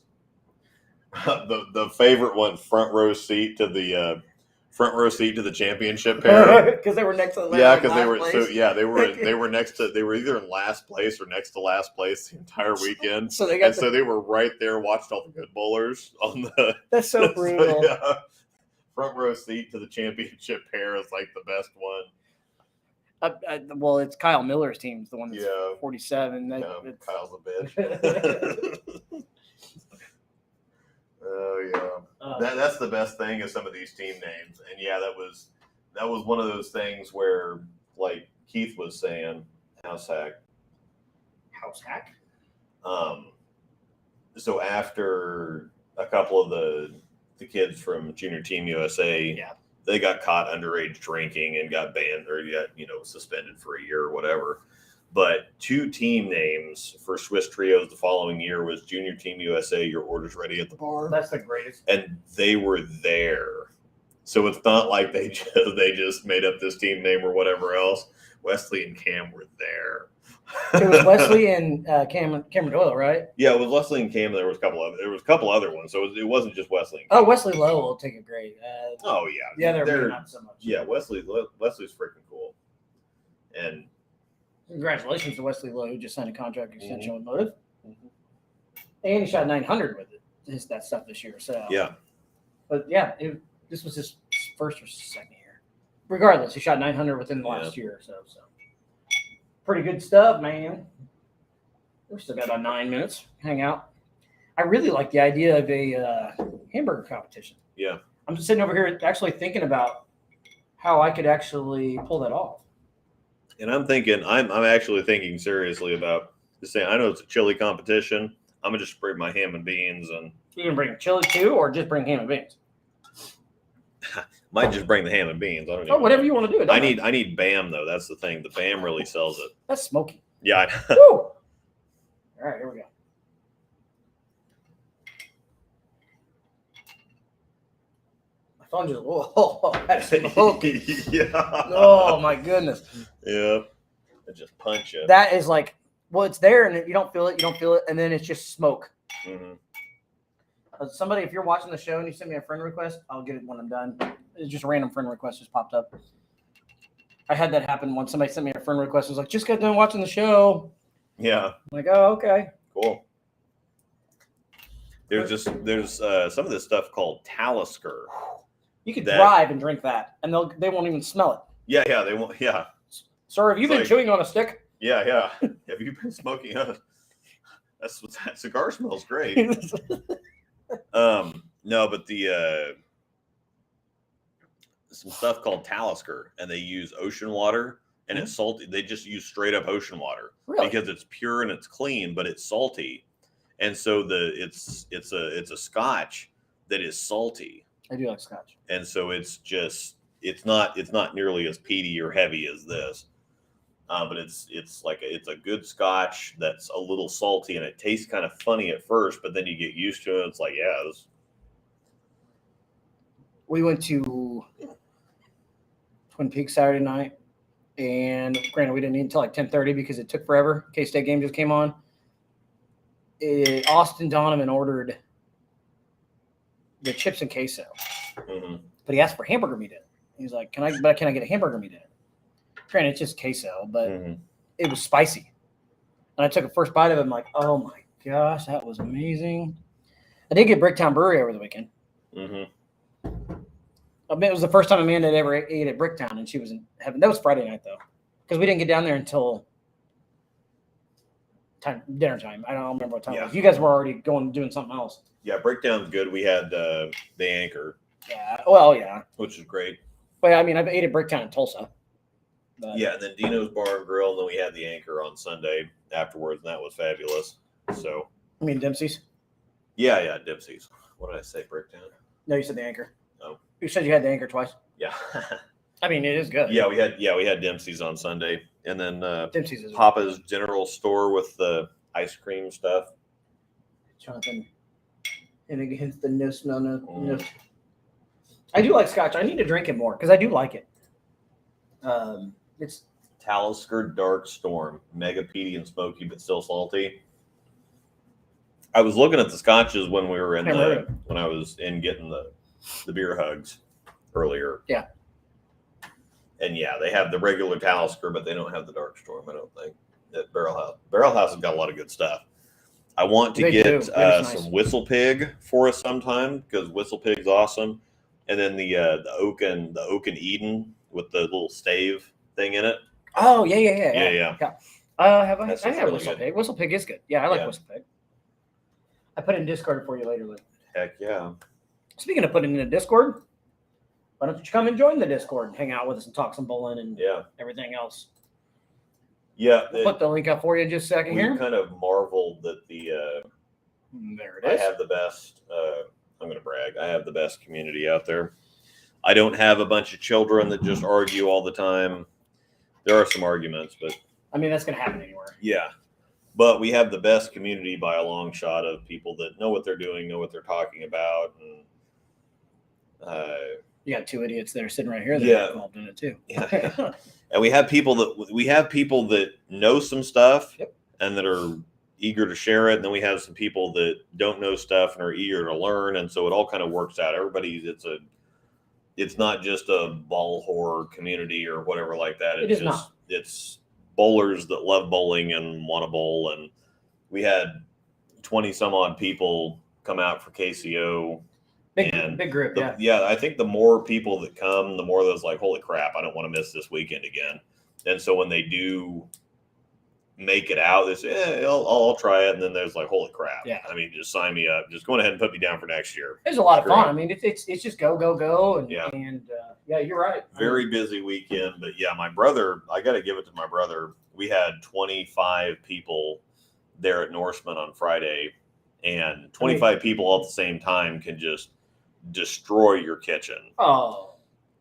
the favorite one, front row seat to the championship pair. Because they were next to the Yeah, because they were place. they were next to, they were either in last place or next to last place the entire weekend. So they got so they were right there watching all the good bowlers on the. That's so brutal. Yeah. Front row seat to the championship pair is like the best one. Well, it's Kyle Miller's team, the one that's Yeah. 47. Kyle's a bitch. Oh yeah, that's the best thing of some of these team names, and yeah, that was one of those things where, like Keith was saying, house hack. So after a couple of the kids from Junior Team USA, they got caught underage drinking and got banned or suspended for a year or whatever. But 2 team names for Swiss Trios the following year was Junior Team USA, your order's ready at the bar. That's the greatest. And they were there. So it's not like they just made up this team name or whatever else. Wesley and Cam were there. It was Wesley and Cameron Doyle, right? Yeah, it was Wesley and Cam. There was a couple other ones. So it wasn't just Wesley and Cam. Oh, Wesley Lowe will take a grade. Oh yeah. Yeah, they're not so much. Yeah, Wesley's freaking cool. And congratulations to Wesley Lowe, who just signed a contract extension with Motive. Mm-hmm. And he shot 900 with it. That stuff this year. So yeah. But yeah, this was his first or second year. Regardless, he shot 900 within the last year or so. So pretty good stuff, man. We still got about 9 minutes. Hang out. I really like the idea of a hamburger competition. Yeah. I'm just sitting over here actually thinking about how I could actually pull that off. And I'm actually thinking seriously about just saying, I know it's a chili competition. I'm gonna just bring my ham and beans, and you can bring chili too, or just bring ham and beans. Might just bring the ham and beans. I don't know. Whatever you want to do. I need BAM though. That's the thing. The BAM really sells it. That's smoky. Yeah. I know. Woo! All right, here we go. My phone just that's smoky. Yeah. Oh my goodness. Yeah. It just punch you. That is like, well, it's there, and you don't feel it, and then it's just smoke. Mm-hmm. Somebody, if you're watching the show and you send me a friend request, I'll get it when I'm done. It's just a random friend request just popped up. I had that happen once. Somebody sent me a friend request. It was like, just got done watching the show. Yeah. I'm like, oh, okay. Cool. There's some of this stuff called Talisker. You could drive and drink that, and they won't even smell it. Yeah, they won't. Yeah. Sir, have you been chewing on a stick? Yeah. Have you been smoking on That's what that cigar smells great. No, but some stuff called Talisker, and they use ocean water, and it's salty. They just use straight up ocean water because it's pure and it's clean, but it's salty, and so it's a Scotch that is salty. I do like Scotch, and so it's not nearly as peaty or heavy as this. But it's a good Scotch that's a little salty, and it tastes kind of funny at first, but then you get used to it. It's like, we went to Twin Peaks Saturday night, and granted, we didn't eat until like 10:30 because it took forever. K-State game just came on. Austin Donovan ordered the chips and queso, but he asked for hamburger meat in it. He's like, "Can I get a hamburger meat in it?" Granted, it's just queso, but it was spicy. And I took a first bite of it. I'm like, oh my gosh, that was amazing. I did get Bricktown Brewery over the weekend. I mean, it was the first time Amanda had ever ate at Bricktown, and she was in heaven. That was Friday night, though, because we didn't get down there until dinner time. I don't remember what time it was. You guys were already doing something else. Yeah, Bricktown's good. We had the Anchor. Yeah, well, yeah. Which is great. But, I mean, I've ate at Bricktown in Tulsa. But Yeah, and then Dino's Bar and Grill, and then we had the Anchor on Sunday afterwards, and that was fabulous. So, I mean Dempsey's. yeah, Dipsy's. What did I say? Breakdown? No, you said the Anchor. Oh. You said you had the Anchor twice. Yeah. I mean, it is good. we had Dempsey's on Sunday, and then Dempsey's is Papa's General Store with the ice cream stuff. Jonathan. And against the no. I do like scotch. I need to drink it more because I do like it. It's Talisker Dark Storm, mega peaty and smoky, but still salty. I was looking at the scotches when we were when I was in getting the beer hugs earlier. Yeah. And yeah, they have the regular Talisker, but they don't have the Dark Storm, I don't think. At Barrel House. Barrel House has got a lot of good stuff. I want to get some Whistle Pig for us sometime because Whistle Pig's awesome. And then the Oaken Eden with the little stave thing in it. Oh yeah. Have I? That's I have really Whistle good. Pig. Whistle Pig is good. Yeah, I like Whistle Pig. I put it in Discord for you later, Luke. Heck yeah. Speaking of putting in a Discord, why don't you come and join the Discord and hang out with us and talk some bowling and everything else? Yeah. We'll put the link up for you in just a second We here. kind of marveled that There it I is. have the best, I'm going to brag, I have the best community out there. I don't have a bunch of children that just argue all the time. There are some arguments, but I mean, that's going to happen anywhere. yeah. But we have the best community by a long shot of people that know what they're doing, know what they're talking about. And, You got two idiots that are sitting right here that are involved in it too. Yeah. And we have people that know some stuff and that are eager to share it. And then we have some people that don't know stuff and are eager to learn. And so it all kind of works out. It's not just a ball horror community or whatever like that. It's bowlers that love bowling and want to bowl. And we had 20 some odd people come out for KCO. Big group, I think the more people that come, the more there's like, holy crap, I don't want to miss this weekend again. And so when they do make it out, they say, I'll try it. And then there's like, holy crap. Yeah. I mean, just sign me up. Just go ahead and put me down for next year. It's a lot of fun. I mean, it's just go. And you're right. Very busy weekend. But yeah, my brother, I got to give it to my brother. We had 25 people there at Norseman on Friday. And 25 people all at the same time can just destroy your kitchen. Oh.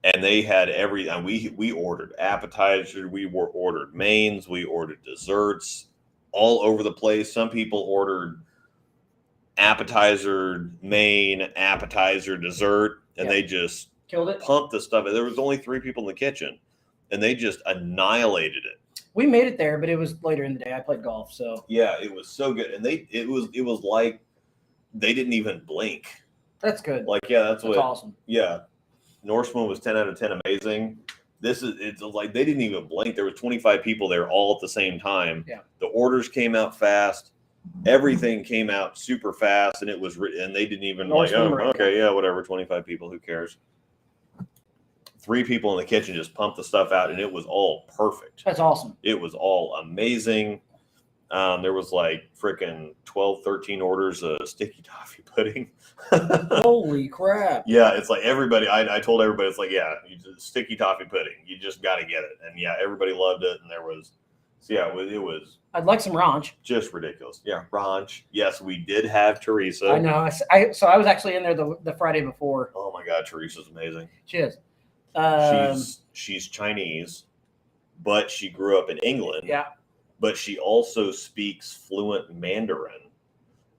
And they had everything. We ordered appetizers, we ordered mains, we ordered desserts all over the place. Some people ordered appetizer, main, appetizer, dessert, and they just killed it. Pumped the stuff. There was only 3 people in the kitchen, and they just annihilated it. We made it there, but it was later in the day. I played golf, so yeah, it was so good, and it was like they didn't even blink. That's good. Like that's awesome. Yeah, Norseman was 10 out of 10, amazing. It's like they didn't even blink. There was 25 people there all at the same time. Yeah, the orders came out fast. Everything came out super fast, and they didn't even whatever. 25 people, who cares? 3 people in the kitchen just pumped the stuff out, and it was all perfect. That's awesome. It was all amazing. There was like freaking 12, 13 orders of sticky toffee pudding. Holy crap. Yeah, it's like everybody, I told everybody, it's like, sticky toffee pudding. You just got to get it. And everybody loved it. And it was. I'd like some ranch. Just ridiculous. Yeah, ranch. Yes, we did have Teresa. I know. So I was actually in there the Friday before. Oh my God, Teresa's amazing. She is. She's Chinese, but she grew up in England. Yeah. But she also speaks fluent Mandarin.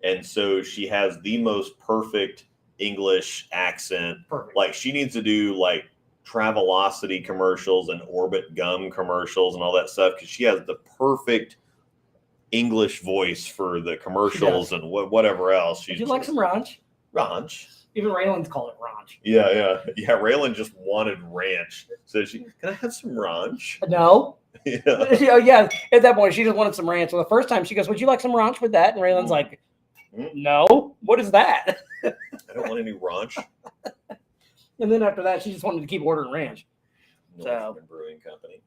And so she has the most perfect English accent. Perfect. Like she needs to do like Travelocity commercials and Orbit gum commercials and all that stuff because she has the perfect English voice for the commercials and whatever else. Would you like some ranch? Ranch. Even Raylan's called it ranch. Yeah. Raylan just wanted ranch. So can I have some ranch? No. Yeah. At that point, she just wanted some ranch. So the first time she goes, would you like some ranch with that? And Raylan's like, no. What is that? I don't want any ranch. And then after that, she just wanted to keep ordering ranch. Northern Brewing Company.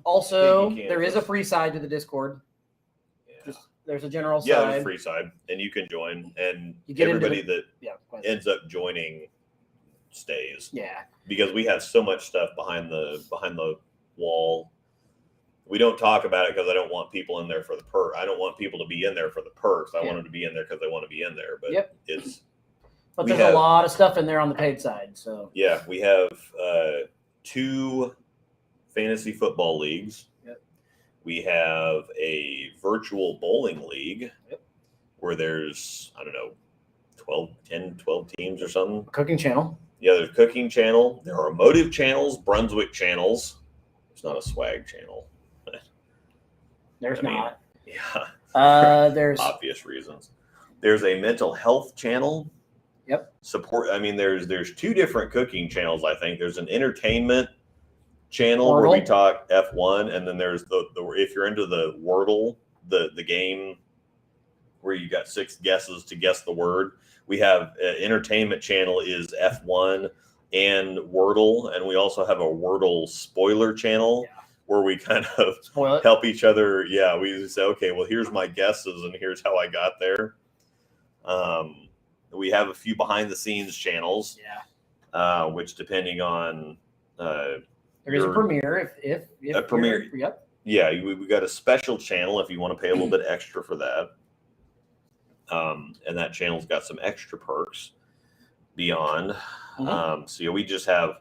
Also, there is a free side to the Discord. Yeah. There's a general side. Yeah, there's a free side, and you can join. And everybody that ends up joining stays. Yeah, because we have so much stuff behind the wall. We don't talk about it because I don't want people in there for the perk. I don't want people to be in there for the perks. I want them to be in there because they want to be in there. But But there's a lot of stuff in there on the paid side. So yeah, we have 2 fantasy football leagues. Yep. We have a virtual bowling league where there's, I don't know, 12 teams or something. Cooking channel. Yeah, there's cooking channel. There are motive channels, Brunswick channels. There's not a swag channel. There's not. Yeah. There's obvious reasons. There's a mental health channel. Yep. Support. I mean, there's 2 different cooking channels. I think there's an entertainment channel where we talk F1, and then there's the if you're into the Wordle, the game where you got 6 guesses to guess the word. We have entertainment channel is F1 and Wordle, and we also have a Wordle spoiler channel where we kind of help each other. Yeah, we say, okay, well, here's my guesses, and here's how I got there. We have a few behind the scenes channels, which depending on there is a premiere if a premiere. Yep. Yeah, we got a special channel if you want to pay a little bit extra for that. And that channel's got some extra perks beyond. So yeah, we just have.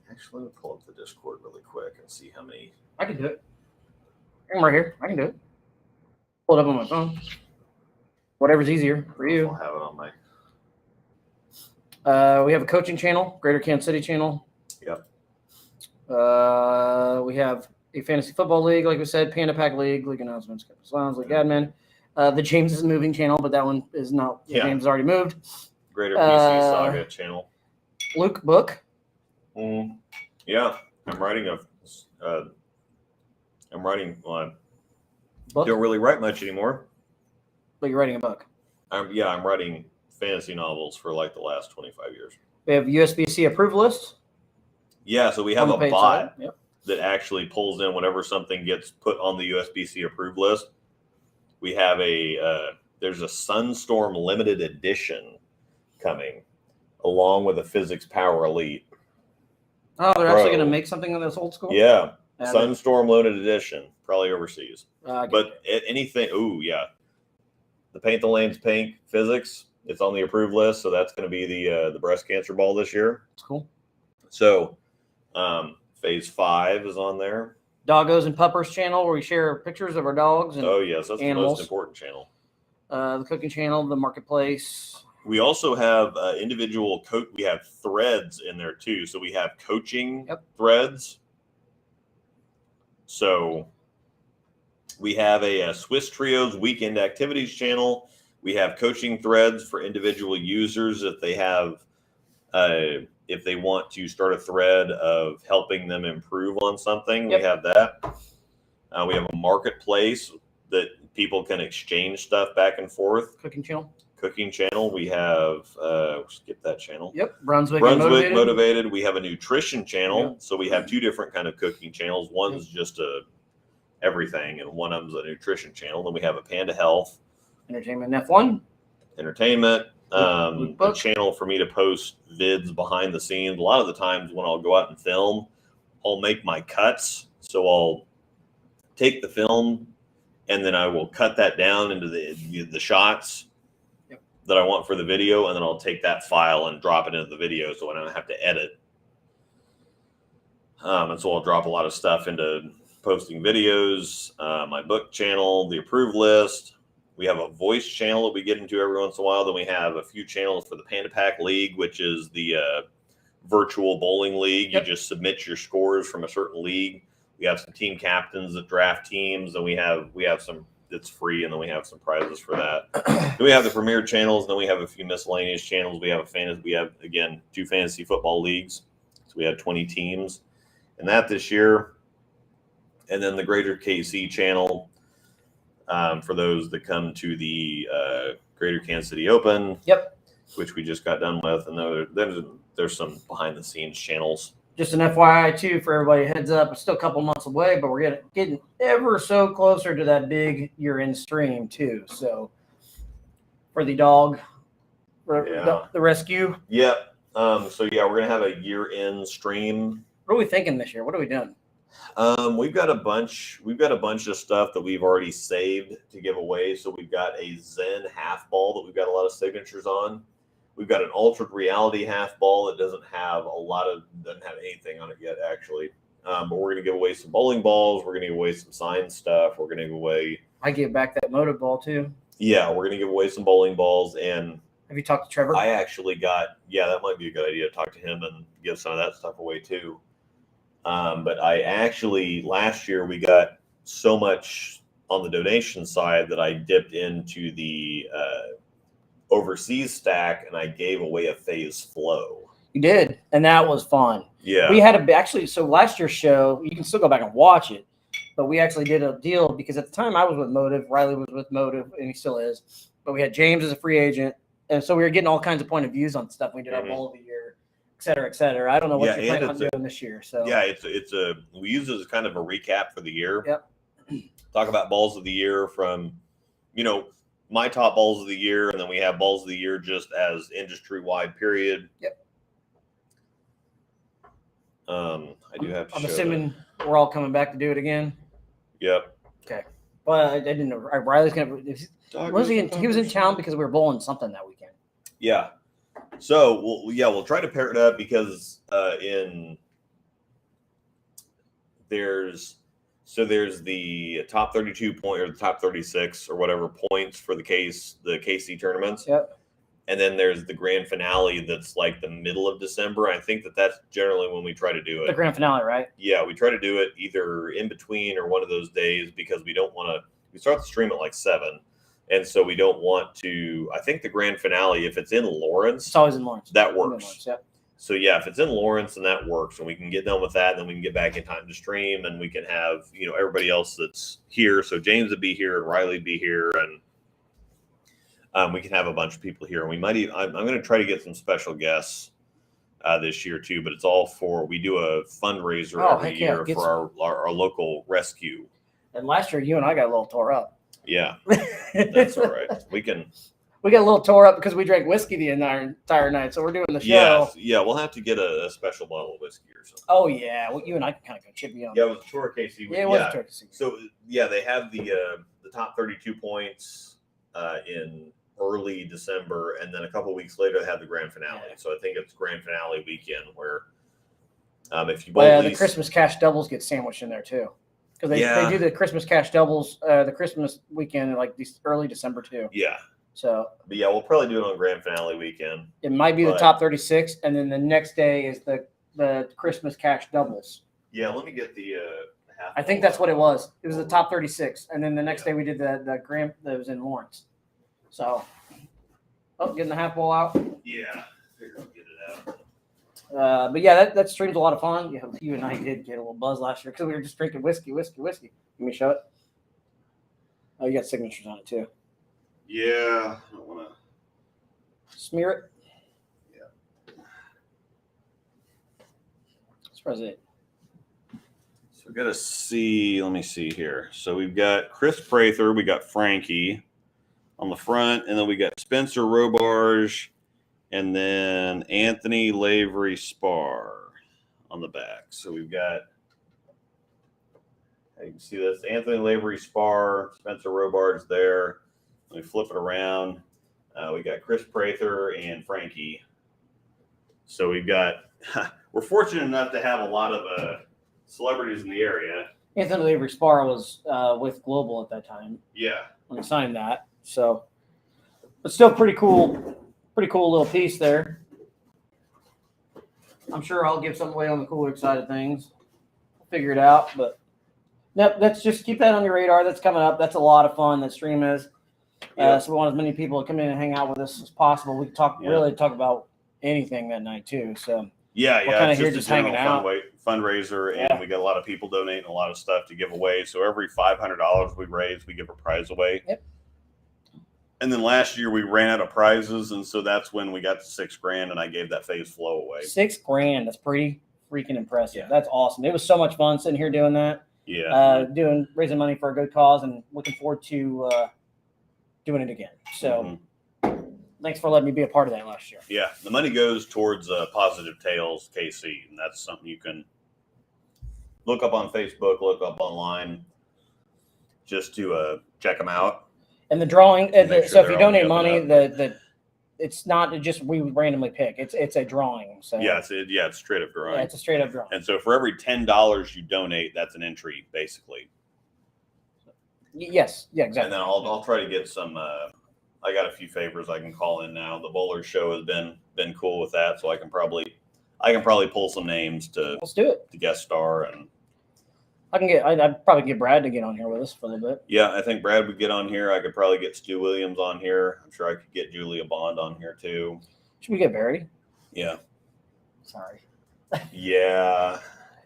Actually, let me pull up the Discord really quick and see how many. I can do it. I'm right here. I can do it. Pull it up on my phone. Whatever's easier for you. I'll have it on my. We have a coaching channel, Greater Kansas City channel. Yep. We have a fantasy football league, like we said, Panda Pack League, League Announcements, Campus Lounge, League Admin. The James is moving channel, but that one is not. James has already moved. Greater PC Saga channel. Luke Book. Yeah, I'm writing Well, I Book? don't really write much anymore. But you're writing a book. I'm writing fantasy novels for like the last 25 years. We have USB-C approved list. Yeah, so we have a bot Yep. that actually pulls in whenever something gets put on the USB-C approved list. We have there's a Sunstorm limited edition coming along with a Physics Power Elite. Oh, they're actually going to make something of this old school? Yeah, Sunstorm limited edition, probably overseas. But anything, the Paint the Lanes Pink Physics, it's on the approved list, so that's going to be the breast cancer ball this year. That's cool. So phase 5 is on there. Doggos and Puppers channel, where we share pictures of our dogs and yes, that's animals. The most important channel. The cooking channel, the marketplace. We also have individual we have threads in there too. So we have coaching threads. So we have a Swiss Trios weekend activities channel. We have coaching threads for individual users if they have, if they want to start a thread of helping them improve on something. We have that. We have a marketplace that people can exchange stuff back and forth. Cooking channel. We have skip that channel. Yep. Brunswick motivated. We have a nutrition channel. So we have 2 different kind of cooking channels. One's just everything, and one of them's a nutrition channel. Then we have a Panda Health. Entertainment F1. Entertainment. A channel for me to post vids behind the scenes. A lot of the times when I'll go out and film, I'll make my cuts. So I'll take the film and then I will cut that down into the shots that I want for the video, and then I'll take that file and drop it into the video so I don't have to edit. And so I'll drop a lot of stuff into posting videos, my book channel, the approved list. We have a voice channel that we get into every once in a while. Then we have a few channels for the Panda Pack League, which is the virtual bowling league. You just submit your scores from a certain league. We have some team captains that draft teams, and we have some that's free, and then we have some prizes for that. Then we have the premier channels, and then we have a few miscellaneous channels. We have again 2 fantasy football leagues, so we have 20 teams, and that this year. And then the Greater KC channel for those that come to the Greater Kansas City Open. Yep. Which we just got done with, and there's some behind the scenes channels. Just an FYI too for everybody, heads up, it's still a couple months away, but we're getting ever so closer to that big year-end stream too. So for the dog, the rescue. Yep. So we're gonna have a year-end stream. What are we thinking this year? What are we doing? We've got a bunch of stuff that we've already saved to give away. So we've got a Zen half ball that we've got a lot of signatures on. We've got an altered reality half ball that doesn't have anything on it yet, actually. But we're going to give away some bowling balls. We're going to give away some signed stuff. We're going to give away. I give back that motive ball too. Yeah, we're going to give away some bowling balls. And have you talked to Trevor? I actually that might be a good idea to talk to him and give some of that stuff away too. But I actually, last year, we got so much on the donation side that I dipped into the overseas stack and I gave away a phase flow. You did, and that was fun. Yeah. We had so last year's show, you can still go back and watch it, but we actually did a deal because at the time I was with Motive, Riley was with Motive, and he still is. But we had James as a free agent, and so we were getting all kinds of point of views on stuff. We did our bowl of the year, et cetera, et cetera. I don't know what you're planning on doing this year. So yeah, we use it as kind of a recap for the year. Yep. Talk about balls of the year from, my top balls of the year, and then we have balls of the year just as industry-wide period. Yep. I do have to I'm assuming we're all coming back to do it again. Yep. Okay. Well, I didn't know. Riley's gonna. Was he? He was in town because we were bowling something that weekend. Yeah. So we'll try to pair it up because there's the top 32 point or the top 36 or whatever points for the KC tournaments. Yep. And then there's the grand finale that's like the middle of December. I think that's generally when we try to do it. The grand finale, right? Yeah, we try to do it either in between or one of those days because we don't want to. We start the stream at like 7, and so we don't want to. I think the grand finale, if it's in Lawrence, it's always in Lawrence. That works. Lawrence, yep. So yeah, if it's in Lawrence, then that works, and we can get done with that, and then we can get back in time to stream, and we can have everybody else that's here. So James would be here, and Riley would be here, and we can have a bunch of people here. And we might even, I'm going to try to get some special guests this year too, but it's all we do a fundraiser every year for our local rescue. And last year, you and I got a little tore up. Yeah, that's all right. We got a little tore up because we drank whiskey the entire night. So we're doing the show. Yeah, we'll have to get a special bottle of whiskey or something. Oh yeah, well, you and I can kind of go chippy on. Yeah, it was a tour KC. Yeah, it was a tour KC. So yeah, they have the top 32 points in early December, and then a couple of weeks later they have the grand finale. Yeah. So I think it's grand finale weekend where if you bowl the Christmas cash doubles get sandwiched in there too, because they do the Christmas cash doubles the Christmas weekend like early December too. Yeah. So, but yeah, we'll probably do it on grand finale weekend. It might be the top 36, and then the next day is the Christmas cash doubles. Yeah, let me get the. I think that's what it was. It was the top 36, and then the next day we did the grand that was in Lawrence. So, getting the half bowl out. Yeah, figure I'll get it out. But yeah, that stream's a lot of fun. You and I did get a little buzz last year because we were just drinking whiskey. Let me show it. Oh, you got signatures on it too. Yeah, I don't want to smear it. Yeah. Surprise it. So we got to see. Let me see here. So we've got Chris Prather. We got Frankie on the front, and then we got Spencer Robarge, and then Anthony Lavery Spar on the back. So we've got, you can see this, Anthony Lavery Spar, Spencer Robarge there. Let me flip it around. We got Chris Prather and Frankie. So we've got, we're fortunate enough to have a lot of celebrities in the area. Anthony Lavery Spar was with Global at that time. Yeah. When I signed that. So, but still pretty cool little piece there. I'm sure I'll give something away on the cooler side of things. Figure it out, but no, let's just keep that on your radar. That's coming up. That's a lot of fun. That stream is. So we want as many people to come in and hang out with us as possible. We can really talk about anything that night too. So we're kind of here just hanging out. Fundraiser, and we got a lot of people donating a lot of stuff to give away. So every $500 we raise, we give a prize away. Yep. And then last year we ran out of prizes, and so that's when we got to $6,000, and I gave that phase flow away. $6,000. That's pretty freaking impressive. Yeah. That's awesome. It was so much fun sitting here doing that. Yeah. Raising money for a good cause, and looking forward to doing it again. So thanks for letting me be a part of that last year. Yeah. The money goes towards Positive Tales KC, and that's something you can look up on Facebook, look up online, just to check them out. And the drawing, Make sure so if you they're on the donate up money, and up. the it's not just we randomly pick. It's a drawing. So Yeah, it's straight up drawing. yeah, it's a straight up drawing. And so for every $10 you donate, that's an entry, basically. Yes, yeah, exactly. And then I'll try to get some. I got a few favors I can call in now. The Bowler Show has been cool with that, so I can probably pull some names to Let's do it. guest star, and I'd probably get Brad to get on here with us for a little bit. yeah, I think Brad would get on here. I could probably get Stu Williams on here. I'm sure I could get Julia Bond on here too. Should we get Verity? Yeah, Sorry. yeah.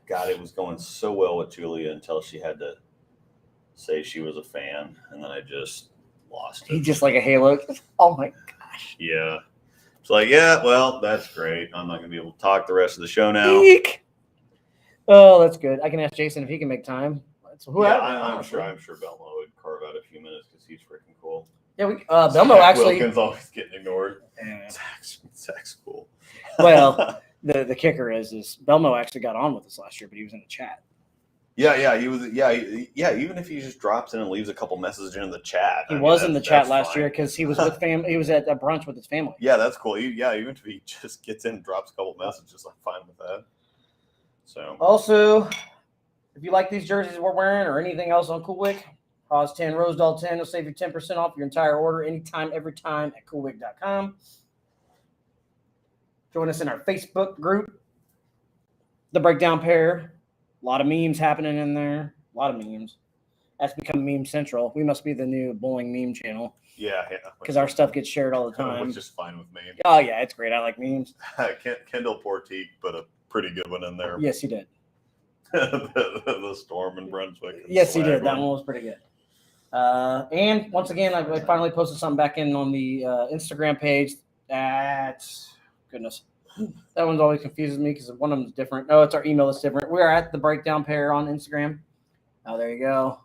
God, it was going so well with Julia until she had to say she was a fan, and then I just lost it. He just like a halo. Oh my gosh. Yeah. It's like, yeah, well, that's great. I'm not going to be able to talk the rest of the show now. Eek. Oh, that's good. I can ask Jason if he can make time. I'm sure Belmo would carve out a few minutes because he's freaking cool. Yeah, Belmo Zach actually. Wilkins always getting ignored. Yeah. Zach's cool. Well, the kicker is Belmo actually got on with us last year, but he was in the chat. Yeah, he was. Yeah. Even if he just drops in and leaves a couple messages in the chat, He was in the chat that's last fine. year because he was with family. He was at a brunch with his family. Yeah, that's cool. Even if he just gets in and drops a couple messages, I'm fine with that. So Also, if you like these jerseys we're wearing or anything else on Coolwick, Haas 10, Rosedall 10 will save you 10% off your entire order anytime, every time at coolwick.com. Join us in our Facebook group, The Breakdown Pair. A lot of memes happening in there. A lot of memes. That's become Meme Central. We must be the new bowling meme channel yeah, because our stuff gets shared all the time. which is fine with me. Oh, yeah, it's great. I like memes. Kendall Portique put a pretty good one in there. Yes, he did. the storm in Brunswick. Yes, he did. That one was pretty good. And once again, I finally posted something back in on the Instagram page. Goodness, that one always confuses me because one of them is different. No, it's our email that's different. We are at the Breakdown Pair on Instagram. Oh, there you go.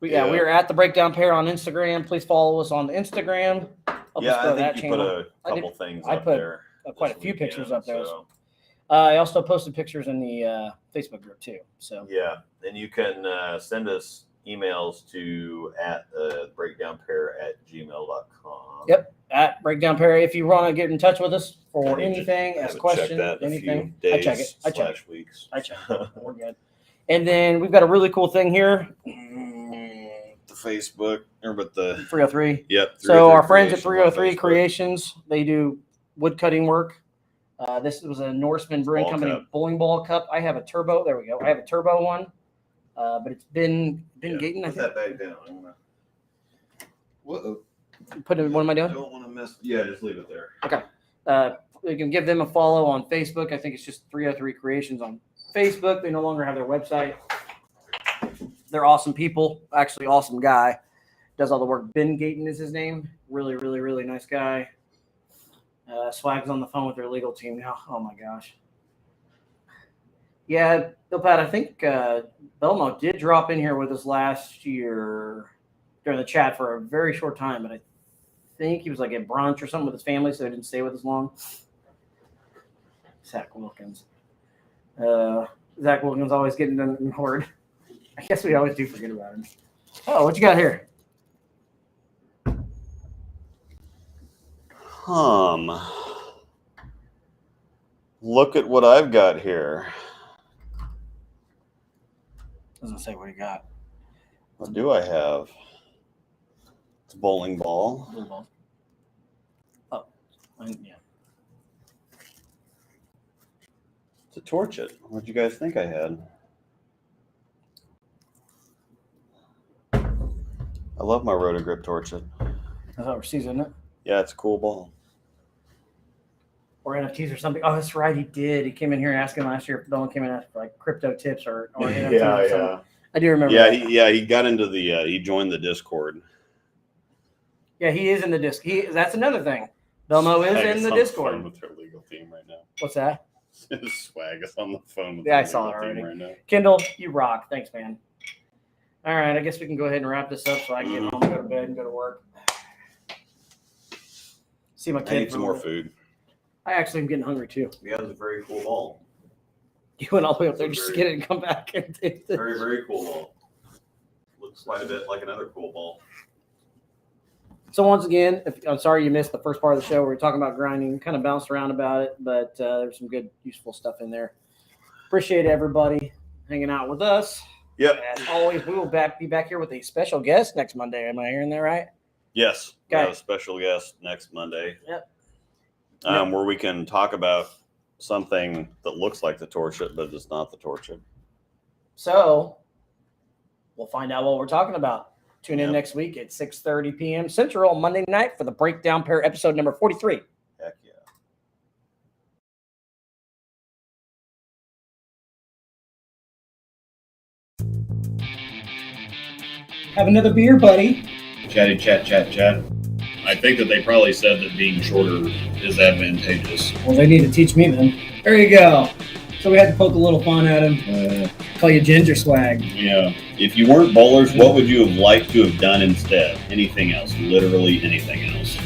We are at the Breakdown Pair on Instagram. Please follow us on the Instagram. I think you put a couple things up there. Quite a few this pictures weekend, up there. so. I also posted pictures in the Facebook group too. So Yeah, and you can send us emails to at breakdownpair@gmail.com. Yep, at Breakdown Pair. If you want to get in touch with us for I need to- anything, I ask haven't questions, checked that in a few anything, days I check it. I check it. / weeks. I check it. We're good. And then we've got a really cool thing here. The Facebook, but the 303. yep. So our friends at Creations on 303 Facebook. Creations, they do wood cutting work. This was a Norseman Brewing Ball Company cup. bowling ball cup. I have a turbo. There we go. I have a turbo one, but it's been gating. I Put think. that back down. I'm gonna. Whoa. What am I I doing? don't want to mess. Yeah, just leave it there. You can give them a follow on Facebook. I think it's just 303 Creations on Facebook. They no longer have their website. They're awesome people. Actually, awesome guy. Does all the work. Ben Gayton is his name. Really, really, really nice guy. Swag's on the phone with their legal team now. Oh my gosh. Yeah, Bill Pat, I think Belmo did drop in here with us last year during the chat for a very short time, but I think he was like at brunch or something with his family, so he didn't stay with us long. Zach Wilkins. Zach Wilkins always getting ignored. I guess we always do forget about him. Oh, what you got here? Look at what I've got here. Doesn't say what he got. What do I have? It's a bowling ball. Blue balls. Oh, yeah. It's a torch it. What'd you guys think I had? I love my Rotogrip torch it. That's overseas, isn't it? Yeah, it's a cool ball. Or NFTs or something. Oh, that's right. He did. He came in here asking last year. Belmo came in and asked for like crypto tips or NFTs or something. I do remember. Yeah, that. he got into the. He joined the Discord. Yeah, he is in the disc. That's another thing. Belmo is in the Discord. With their legal team right now. What's that? Swag is on the phone with Yeah, I their saw legal it team already. right now. Kendall, you rock. Thanks, man. All right, I guess we can go ahead and wrap this up so I can get home, go to bed, and go to work. See my I kid. need some more food. I actually am getting hungry too. Yeah, it's a very cool ball. You went all the way up there just to get it and come back and taste it. Very, very cool ball. Looks quite a bit like another cool ball. So once again, I'm sorry you missed the first part of the show where we were talking about grinding, kind of bounced around about it, but there's some good, useful stuff in there. Appreciate everybody hanging out with us. Yep. As always, we will be back here with a special guest next Monday. Am I hearing that right? Yes. We Okay. have a special guest next Monday. Yep. Where we can talk about something that looks like the torch it, but it's not the torch it. So we'll find out what we're talking about. Tune in Yep. next week at 6:30 p.m. Central Monday night for the Breakdown Pair episode number 43. Heck yeah. Have another beer, buddy. Chatty chat chat chat. I think that they probably said that being shorter is advantageous. Well, they need to teach me then. There you go. So we had to poke a little fun at him. Call you Ginger Swag. Yeah. If you weren't bowlers, what would you have liked to have done instead? Anything else. Literally anything else.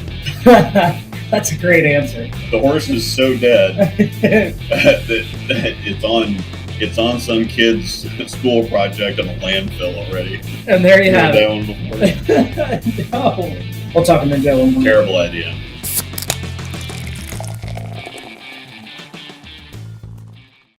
That's a great answer. The horse is so dead that it's on some kid's school project on a landfill already. And there you have Heard that one before? it. No. We'll talk to Ninja one more. Terrible idea.